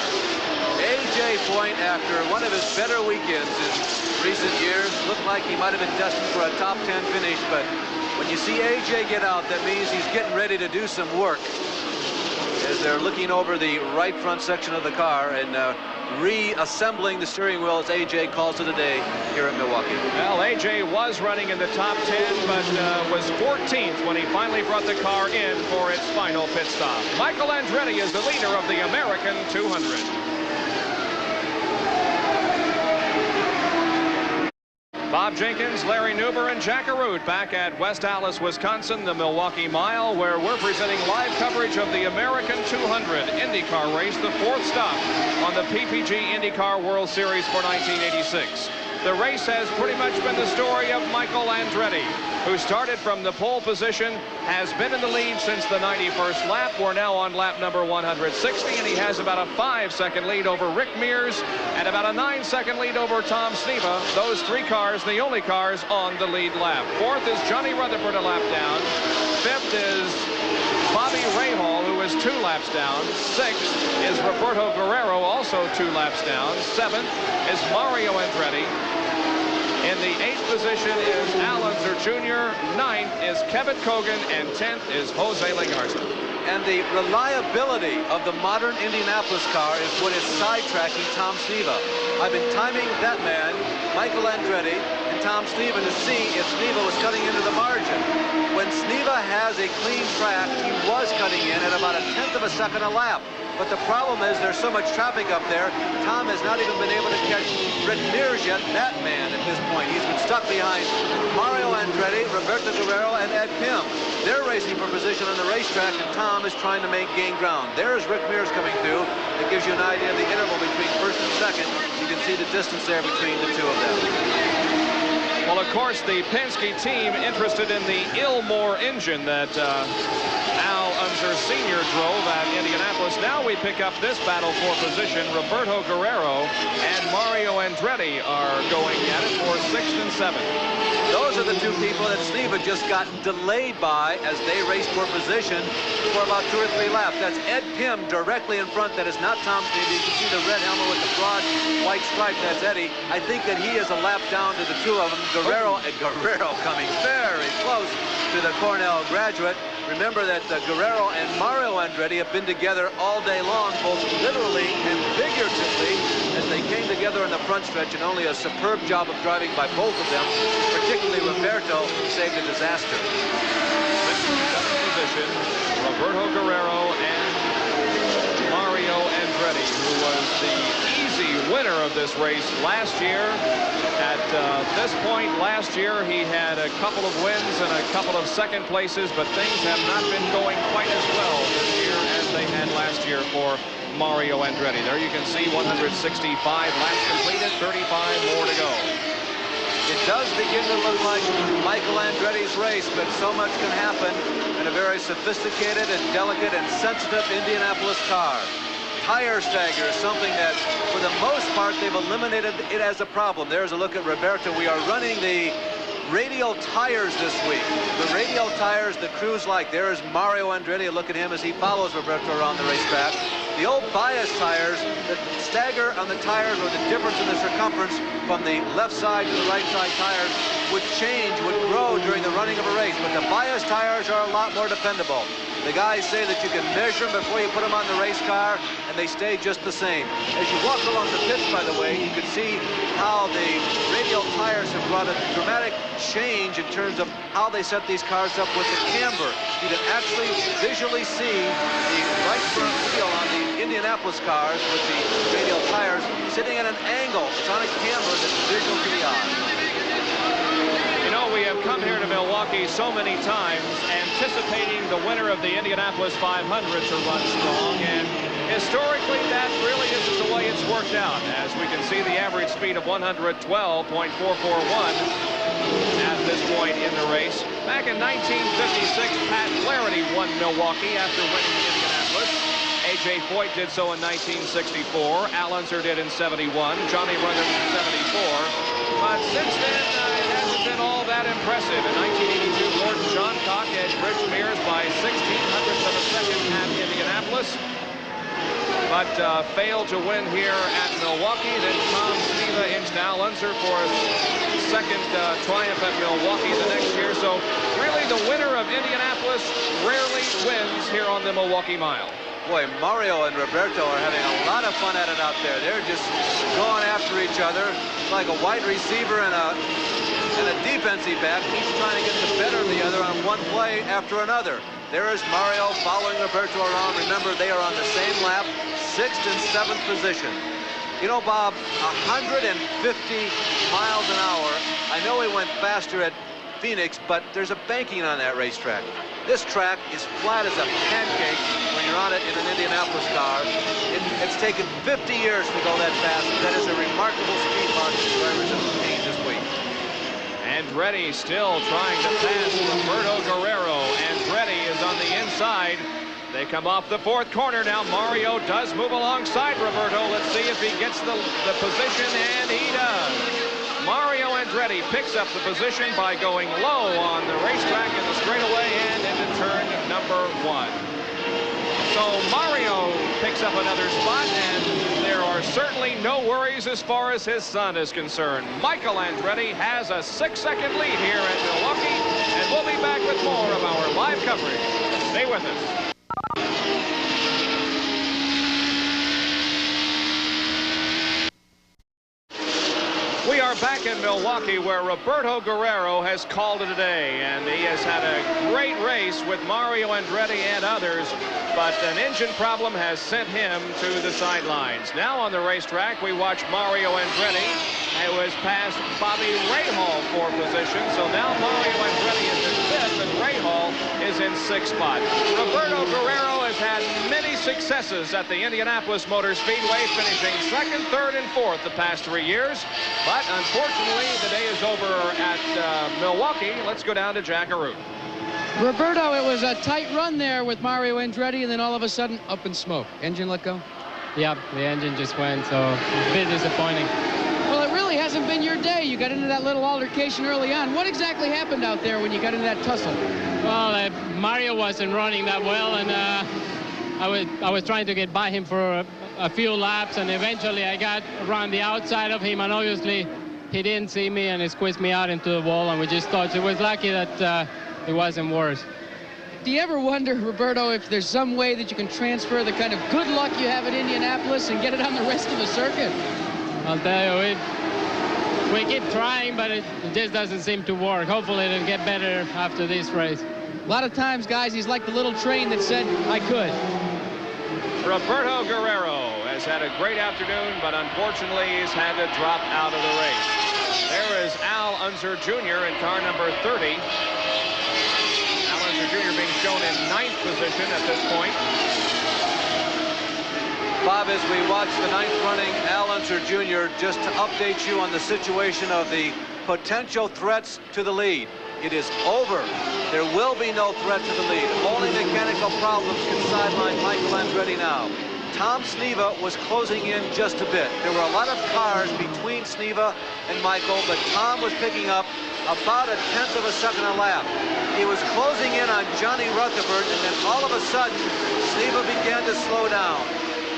A.J. Foyt, after one of his better weekends in recent years, looked like he might have been destined for a top 10 finish, but when you see A.J. get out, that means he's getting ready to do some work. As they're looking over the right front section of the car and reassembling the steering wheel as A.J. calls it a day here at Milwaukee. Well, A.J. was running in the top 10, but was 14th when he finally brought the car in for its final pit stop. Michael Andretti is the leader of the American 200. Bob Jenkins, Larry Nuber, and Jack Arute back at West Allis, Wisconsin, the Milwaukee Mile, where we're presenting live coverage of the American 200 IndyCar race, the 4th stop on the PPG IndyCar World Series for 1986. The race has pretty much been the story of Michael Andretti, who started from the pole position, has been in the lead since the 91st lap. We're now on lap number 160, and he has about a 5-second lead over Rick Mears and about a 9-second lead over Tom Sneva. Those 3 cars, the only cars on the lead lap. 4th is Johnny Rutherford, a lap down. 5th is Bobby Rahal, who is 2 laps down. 6th is Roberto Guerrero, also 2 laps down. 7th is Mario Andretti. In the 8th position is Al Unser Jr., 9th is Kevin Kogan, and 10th is Jose Legarza. And the reliability of the modern Indianapolis car is what is sidetracking Tom Sneva. I've been timing that man, Michael Andretti, and Tom Sneva to see if Sneva was cutting into the margin. When Sneva has a clean track, he was cutting in at about 1/10 of a second a lap. But the problem is there's so much traffic up there, Tom has not even been able to catch Rick Mears yet, that man at this point. He's been stuck behind Mario Andretti, Roberto Guerrero, and Ed Pym. They're racing for position on the racetrack, and Tom is trying to gain ground. There's Rick Mears coming through. It gives you an idea of the interval between 1st and 2nd. You can see the distance there between the 2 of them. Well, of course, the Penske team interested in the Ilmore engine that Al Unser Sr. drove at Indianapolis. Now we pick up this battle for position. Roberto Guerrero and Mario Andretti are going at it for 6th and 7th. Those are the 2 people that Sneva just got delayed by as they raced for position for about 2 or 3 laps. That's Ed Pym directly in front. That is not Tom Sneva. You can see the red helmet with the broad white stripe. That's Eddie. I think that he is a lap down to the 2 of them. Guerrero coming very close to the Cornell graduate. Remember that Guerrero and Mario Andretti have been together all day long, both literally and figuratively, as they came together in the front stretch, and only a superb job of driving by both of them, particularly Roberto, saved a disaster. Position, Roberto Guerrero and Mario Andretti, who was the easy winner of this race last year. At this point last year, he had a couple of wins and a couple of 2nd places, but things have not been going quite as well this year as they had last year for Mario Andretti. There you can see 165 laps completed, 35 more to go. It does begin to look like Michael Andretti's race, but so much can happen in a very sophisticated and delicate and sensitive Indianapolis car. Tire stagger is something that, for the most part, they've eliminated it as a problem. There's a look at Roberto. We are running the radial tires this week. The radial tires the crews like. There's Mario Andretti. Look at him as he follows Roberto around the racetrack. The old bias tires, the stagger on the tires, or the difference in the circumference from the left side to the right side tires, would change, would grow during the running of a race. But the bias tires are a lot more dependable. The guys say that you can measure them before you put them on the race car, and and they stay just the same. As you walk along the pitch, by the way, you can see how the radial tires have brought a dramatic change in terms of how they set these cars up with the camber. You can actually visually see the right front wheel on the Indianapolis cars with the radial tires sitting at an angle. It's on a camber that's visual to the eye. You know, we have come here to Milwaukee so many times anticipating the winner of the Indianapolis 500 to run strong, and historically that really isn't the way it's worked out, as we can see the average speed of 112.441 at this point in the race. Back in 1956, Pat Flaherty won Milwaukee after winning Indianapolis. A.J. Foyt did so in 1964. Al Unser did in 71. Johnny Rutherford in 74. But since then, it hasn't been all that impressive. In 1982, Gordon Johncock had Rich Mears by 1600ths of a second at Indianapolis, but failed to win here at Milwaukee. Then Tom Sneva inched Al Unser for his second triumph at Milwaukee the next year. So really the winner of Indianapolis rarely wins here on the Milwaukee Mile. Boy, Mario and Roberto are having a lot of fun at it out there. They're just going after each other like a wide receiver and a defensive back, each trying to get the better of the other on one play after another. There is Mario following Roberto around. Remember, they are on the same lap, 6th and 7th position. You know, Bob, 150 miles an hour. I know he went faster at Phoenix, but there's a banking on that racetrack. This track is flat as a pancake when you're on it in an Indianapolis car. It's taken 50 years to go that fast. That is a remarkable speed mark the drivers have obtained this week. Andretti still trying to pass Roberto Guerrero. Andretti is on the inside. They come off the 4th corner now. Mario does move alongside Roberto. Let's see if he gets the position, and he does. Mario Andretti picks up the position by going low on the racetrack in the straightaway and into turn number 1. So Mario picks up another spot, and there are certainly no worries as far as his son is concerned. Michael Andretti has a 6-second lead here at Milwaukee, and we'll be back with more of our live coverage. Stay with us. We are back in Milwaukee, where Roberto Guerrero has called it a day, and he has had a great race with Mario Andretti and others, but an engine problem has sent him to the sidelines. Now on the racetrack, we watch Mario Andretti, who has passed Bobby Rahal for position. So now Mario Andretti is in 5th, and Rahal is in 6th spot. Roberto Guerrero has had many successes at the Indianapolis Motor Speedway, finishing 2nd, 3rd, and 4th the past 3 years. But unfortunately, the day is over at Milwaukee. Let's go down to Jack Arute. Roberto, it was a tight run there with Mario Andretti, and then all of a sudden, up in smoke. Engine let go? Yeah, the engine just went, so a bit disappointing. Well, it really hasn't been your day. You got into that little altercation early on. What exactly happened out there when you got into that tussle? Well, Mario wasn't running that well, and I was trying to get by him for a few laps, and eventually I got around the outside of him, and obviously he didn't see me, and he squeezed me out into the wall, and we just thought it was lucky that it wasn't worse. Do you ever wonder, Roberto, if there's some way that you can transfer the kind of good luck you have at Indianapolis and get it on the rest of the circuit? I'll tell you, we keep trying, but it just doesn't seem to work. Hopefully it'll get better after this race. A lot of times, guys, he's like the little train that said, I could. Roberto Guerrero has had a great afternoon, but unfortunately he's had to drop out of the race. There is Al Unser Jr. in car number 30. Al Unser Jr. being shown in 9th position at this point. Bob, as we watch the 9th running, Al Unser Jr., just to update you on the situation of the potential threats to the lead. It is over. There will be no threat to the lead. Only mechanical problems can sideline Michael Andretti now. Tom Sneva was closing in just a bit. There were a lot of cars between Sneva and Michael, but Tom was picking up about a 1/10 of a second a lap. He was closing in on Johnny Rutherford, and then all of a sudden, Sneva began to slow down.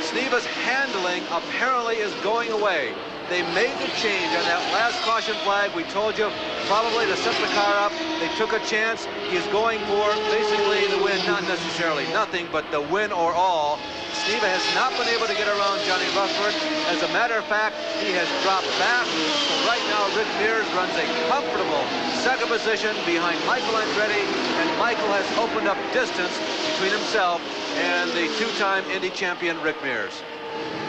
Sneva's handling apparently is going away. They made the change on that last caution flag. We told you, probably to set the car up. They took a chance. He's going for basically the win, not necessarily nothing, but the win or all. Sneva has not been able to get around Johnny Rutherford. As a matter of fact, he has dropped back. So right now, Rick Mears runs a comfortable second position behind Michael Andretti, and Michael has opened up distance between himself and the two-time Indy champion Rick Mears.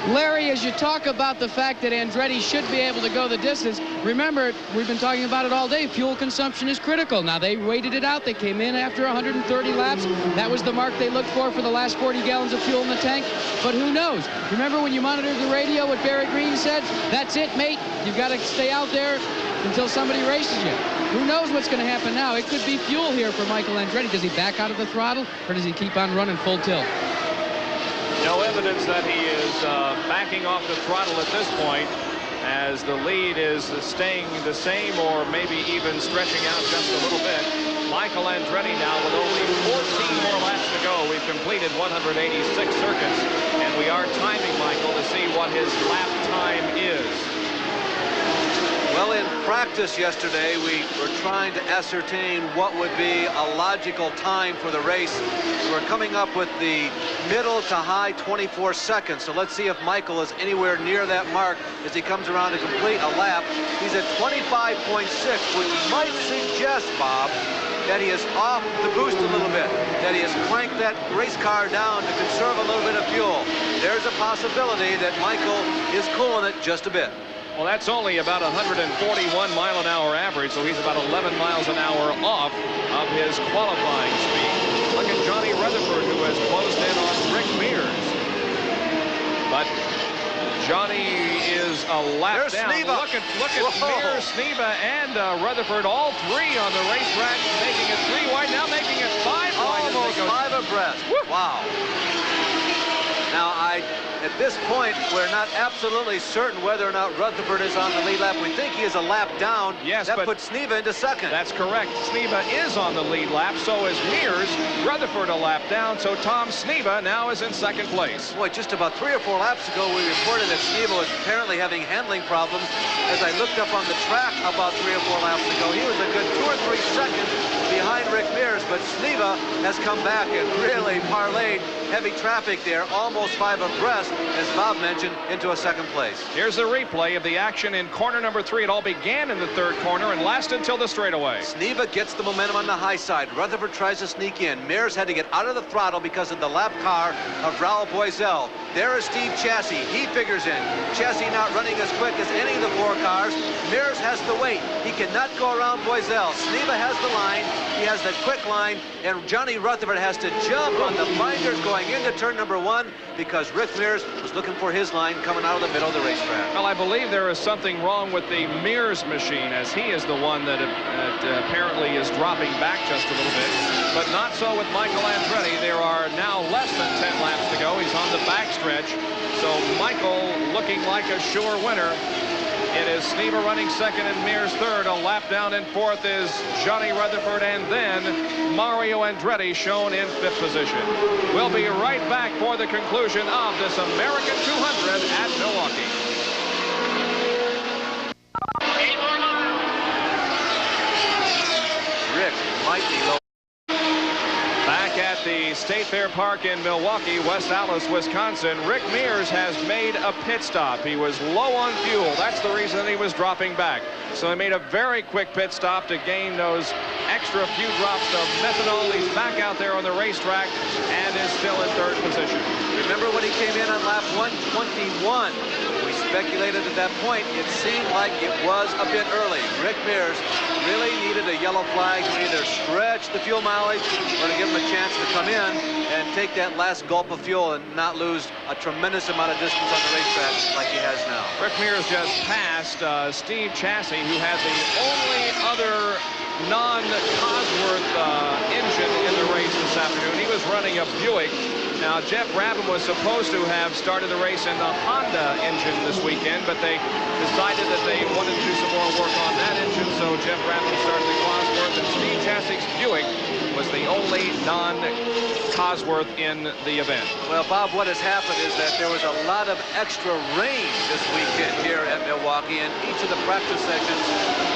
Larry, as you talk about the fact that Andretti should be able to go the distance, remember, we've been talking about it all day, fuel consumption is critical. Now, they waited it out. They came in after 130 laps. That was the mark they looked for the last 40 gallons of fuel in the tank. But who knows? Remember when you monitored the radio, what Barry Green said? That's it, mate. You've got to stay out there until somebody races you. Who knows what's going to happen now? It could be fuel here for Michael Andretti. Does he back out of the throttle, or does he keep on running full tilt? No evidence that he is backing off the throttle at this point, as the lead is staying the same or maybe even stretching out just a little bit. Michael Andretti now with only 14 more laps to go. We've completed 186 circuits, and we are timing Michael to see what his lap time is. Well, in practice yesterday, we were trying to ascertain what would be a logical time for the race. We're coming up with the middle to high 24 seconds. So let's see if Michael is anywhere near that mark as he comes around to complete a lap. He's at 25.6, which might suggest, Bob, that he is off the boost a little bit, that he has cranked that race car down to conserve a little bit of fuel. There's a possibility that Michael is cooling it just a bit. Well, that's only about 141 mile-an-hour average, so he's about 11 miles an hour off of his qualifying speed. Look at Johnny Rutherford, who has closed in on Rick Mears. But Johnny is a lap There's down. Sneva. Look at Mears, Sneva, and Rutherford, all three on the racetrack, making it 3 wide, now making it 5 wide. Almost 5 abreast. Wow. Now, at this point, we're not absolutely certain whether or not Rutherford is on the lead lap. We think he is a lap down. Yes, that but puts Sneva into second. That's correct. Sneva is on the lead lap, so is Mears. Rutherford a lap down, so Tom Sneva now is in second place. Boy, just about 3 or 4 laps ago, we reported that Sneva was apparently having handling problems. As I looked up on the track about 3 or 4 laps ago, he was a good 2 or 3 seconds behind Rick Mears, but Sneva has come back and really parlayed heavy traffic there, almost 5 abreast, as Bob mentioned, into a second place. Here's a replay of the action in corner number 3. It all began in the third corner and lasted until the straightaway. Sneva gets the momentum on the high side. Rutherford tries to sneak in. Mears had to get out of the throttle because of the lap car of Raul Boisel. There is Steve Chassis. He figures in. Chassis not running as quick as any of the 4 cars. Mears has to wait. He cannot go around Boisel. Sneva has the line. He has the quick line, and Johnny Rutherford has to jump on the binders going into turn number 1 because Rick Mears was looking for his line coming out of the middle of the racetrack. Well, I believe there is something wrong with the Mears machine, as he is the one that apparently is dropping back just a little bit. But not so with Michael Andretti. There are now less than 10 laps to go. He's on the backstretch. So Michael looking like a sure winner. It is Sneva running second and Mears third. A lap down in fourth is Johnny Rutherford, and then Mario Andretti shown in 5th position. We'll be right back for the conclusion of this American 200 at Milwaukee. 8 more miles. Rick might be low. Back at the State Fair Park in Milwaukee, West Allis, Wisconsin, Rick Mears has made a pit stop. He was low on fuel. That's the reason he was dropping back. So he made a very quick pit stop to gain those extra few drops of methanol. He's back out there on the racetrack and is still in 3rd position. Remember when he came in on lap 121? We speculated at that point. It seemed like it was a bit early. Rick Mears really needed a yellow flag to either stretch the fuel mileage or to give him a chance to come in and take that last gulp of fuel and not lose a tremendous amount of distance on the racetrack like he has now. Rick Mears just passed Steve Chassis, who had the only other non-Cosworth engine in the race this afternoon. He was running a Buick. Now, Jeff Rabin was supposed to have started the race in the Honda engine this weekend, but they decided that they wanted to do some more work on that engine, so Jeff Rabin started the Cosworth, and Steve Chassie's Buick was the only non-Cosworth in the event. Well, Bob, what has happened is that there was a lot of extra rain this weekend here at Milwaukee, and each of the practice sessions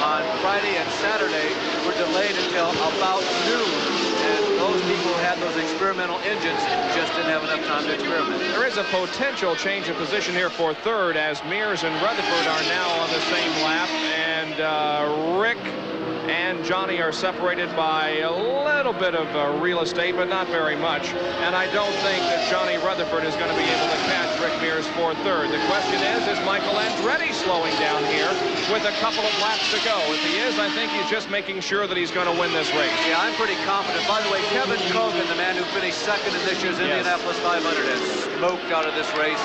on Friday and Saturday were delayed until about noon. And those people who had those experimental engines, just didn't have enough time to experiment. There is a potential change of position here for third, as Mears and Rutherford are now on the same lap, and Rick and Johnny are separated by a little bit of real estate, but not very much. And I don't think that Johnny Rutherford is going to be able to catch Rick Mears for third. The question is Michael Andretti slowing down here with a couple of laps to go? If he is, I think he's just making sure that he's going to win this race. Yeah, I'm pretty confident. By the way, Kevin Cogan, the man who finished second in this year's Indianapolis 500, has smoked out of this race.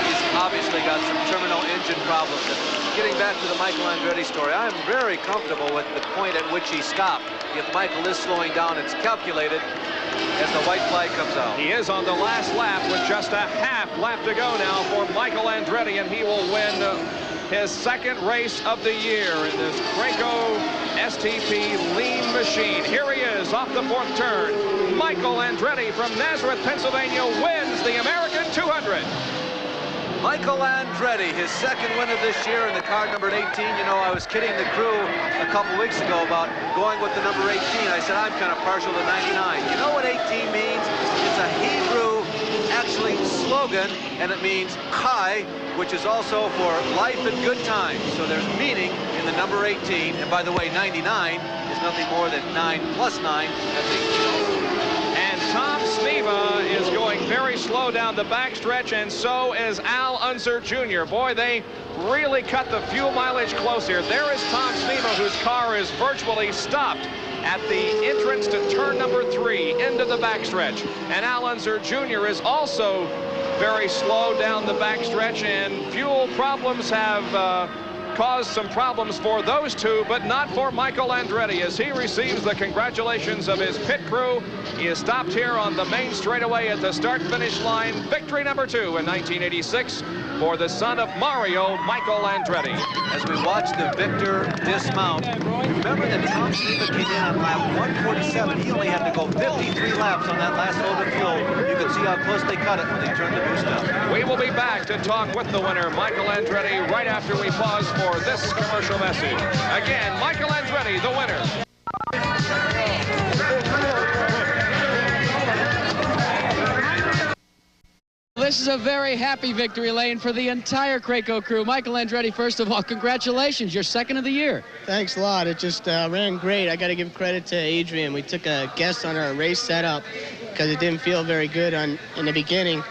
He's obviously got some terminal engine problems. Getting back to the Michael Andretti story, I'm very comfortable with the point at which he stopped. If Michael is slowing down, it's calculated as the white flag comes out. He is on the last lap with just a half lap to go now for Michael Andretti, and he will win his second race of the year in this Graco STP lean machine. Here he is off the fourth turn. Michael Andretti from Nazareth, Pennsylvania wins the American 200. Michael Andretti, his second win of this year in the car numbered 18. You know, I was kidding the crew a couple weeks ago about going with the number 18. I said, I'm kind of partial to 99. You know what 18 means? It's a Hebrew, actually, slogan, and it means Chai, which is also for life and good times. So there's meaning in the number 18. And by the way, 99 is nothing more than 9 plus 9. That's 18. And Tom Sneva is going very slow down the backstretch, and so is Al Unser Jr. Boy, they really cut the fuel mileage close here. There is Tom Sneva, whose car is virtually stopped at the entrance to turn number 3 into the backstretch. And Al Unser Jr. is also very slow down the backstretch, and fuel problems have caused some problems for those two, but not for Michael Andretti, as he receives the congratulations of his pit crew. He is stopped here on the main straightaway at the start-finish line. Victory number 2 in 1986 for the son of Mario, Michael Andretti. As we watch the victor dismount, remember that Tom Sneva came in on lap 147. He only had to go 53 laps on that last load of fuel. You can see how close they cut it when they turned the boost up. We will be back to talk with the winner, Michael Andretti, right after we pause for this commercial message. Again, Michael Andretti, the winner. This is a very happy victory lane for the entire Graco crew. Michael Andretti, first of all, congratulations. You're second of the year. Thanks a lot. It just ran great. I got to give credit to Adrian. We took a guess on our race setup because it didn't feel very good in the beginning,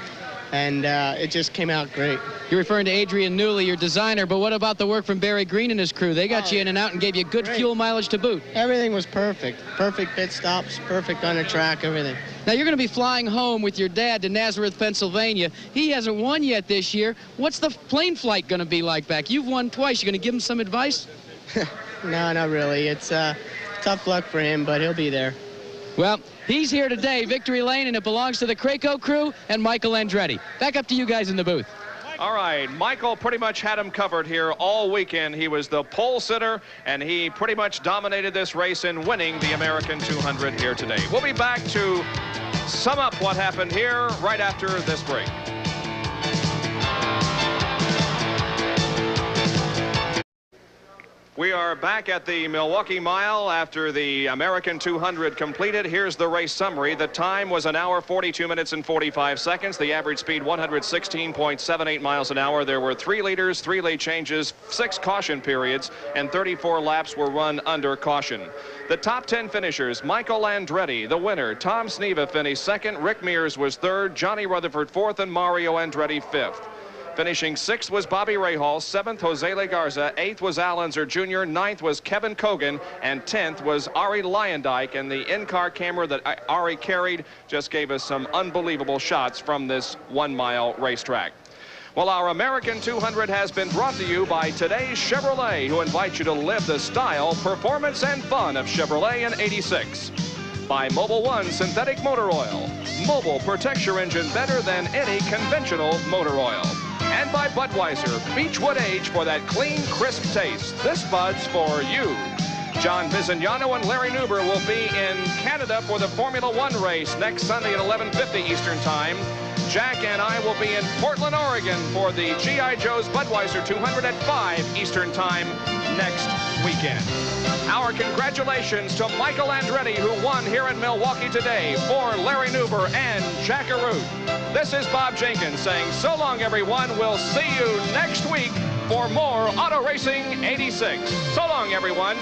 and it just came out great. You're referring to Adrian Newley, your designer, but what about the work from Barry Green and his crew? They got you in and out and gave you good fuel mileage to boot. Everything was perfect. Perfect pit stops, perfect on the track, everything. Now, you're going to be flying home with your dad to Nazareth, Pennsylvania. He hasn't won yet this year. What's the plane flight going to be like back? You've won twice. You're going to give him some advice? No, not really. It's tough luck for him, but he'll be there. Well, he's here today, victory lane, and it belongs to the Graco crew and Michael Andretti. Back up to you guys in the booth. All right, Michael pretty much had him covered here all weekend. He was the pole sitter, and he pretty much dominated this race in winning the American 200 here today. We'll be back to sum up what happened here right after this break. We are back at the Milwaukee Mile after the American 200 completed. Here's the race summary. The time was 1 hour, 42 minutes, and 45 seconds. The average speed, 116.78 miles an hour. There were 3 leaders, 3 late changes, 6 caution periods, and 34 laps were run under caution. The top 10 finishers: Michael Andretti, the winner. Tom Sneva finished second. Rick Mears was third. Johnny Rutherford fourth, and Mario Andretti fifth. Finishing 6th was Bobby Rahal, 7th Jose Legarza, 8th was Al Unser Jr., 9th was Kevin Cogan, and 10th was Ari Lyondike. And the in-car camera that Ari carried just gave us some unbelievable shots from this 1-mile racetrack. Well, our American 200 has been brought to you by today's Chevrolet, who invites you to live the style, performance, and fun of Chevrolet in '86. By Mobil 1 Synthetic Motor Oil. Mobil protects your engine better than any conventional motor oil. And by Budweiser, Beechwood Age for that clean, crisp taste. This Bud's for you. John Bizignano and Larry Nuber will be in Canada for the Formula One race next Sunday at 11:50 Eastern Time. Jack and I will be in Portland, Oregon for the G.I. Joe's Budweiser 200 at 5 Eastern Time next weekend. Our congratulations to Michael Andretti, who won here in Milwaukee today, for Larry Nuber and Jack Arute. This is Bob Jenkins saying so long, everyone. We'll see you next week for more Auto Racing 86. So long, everyone.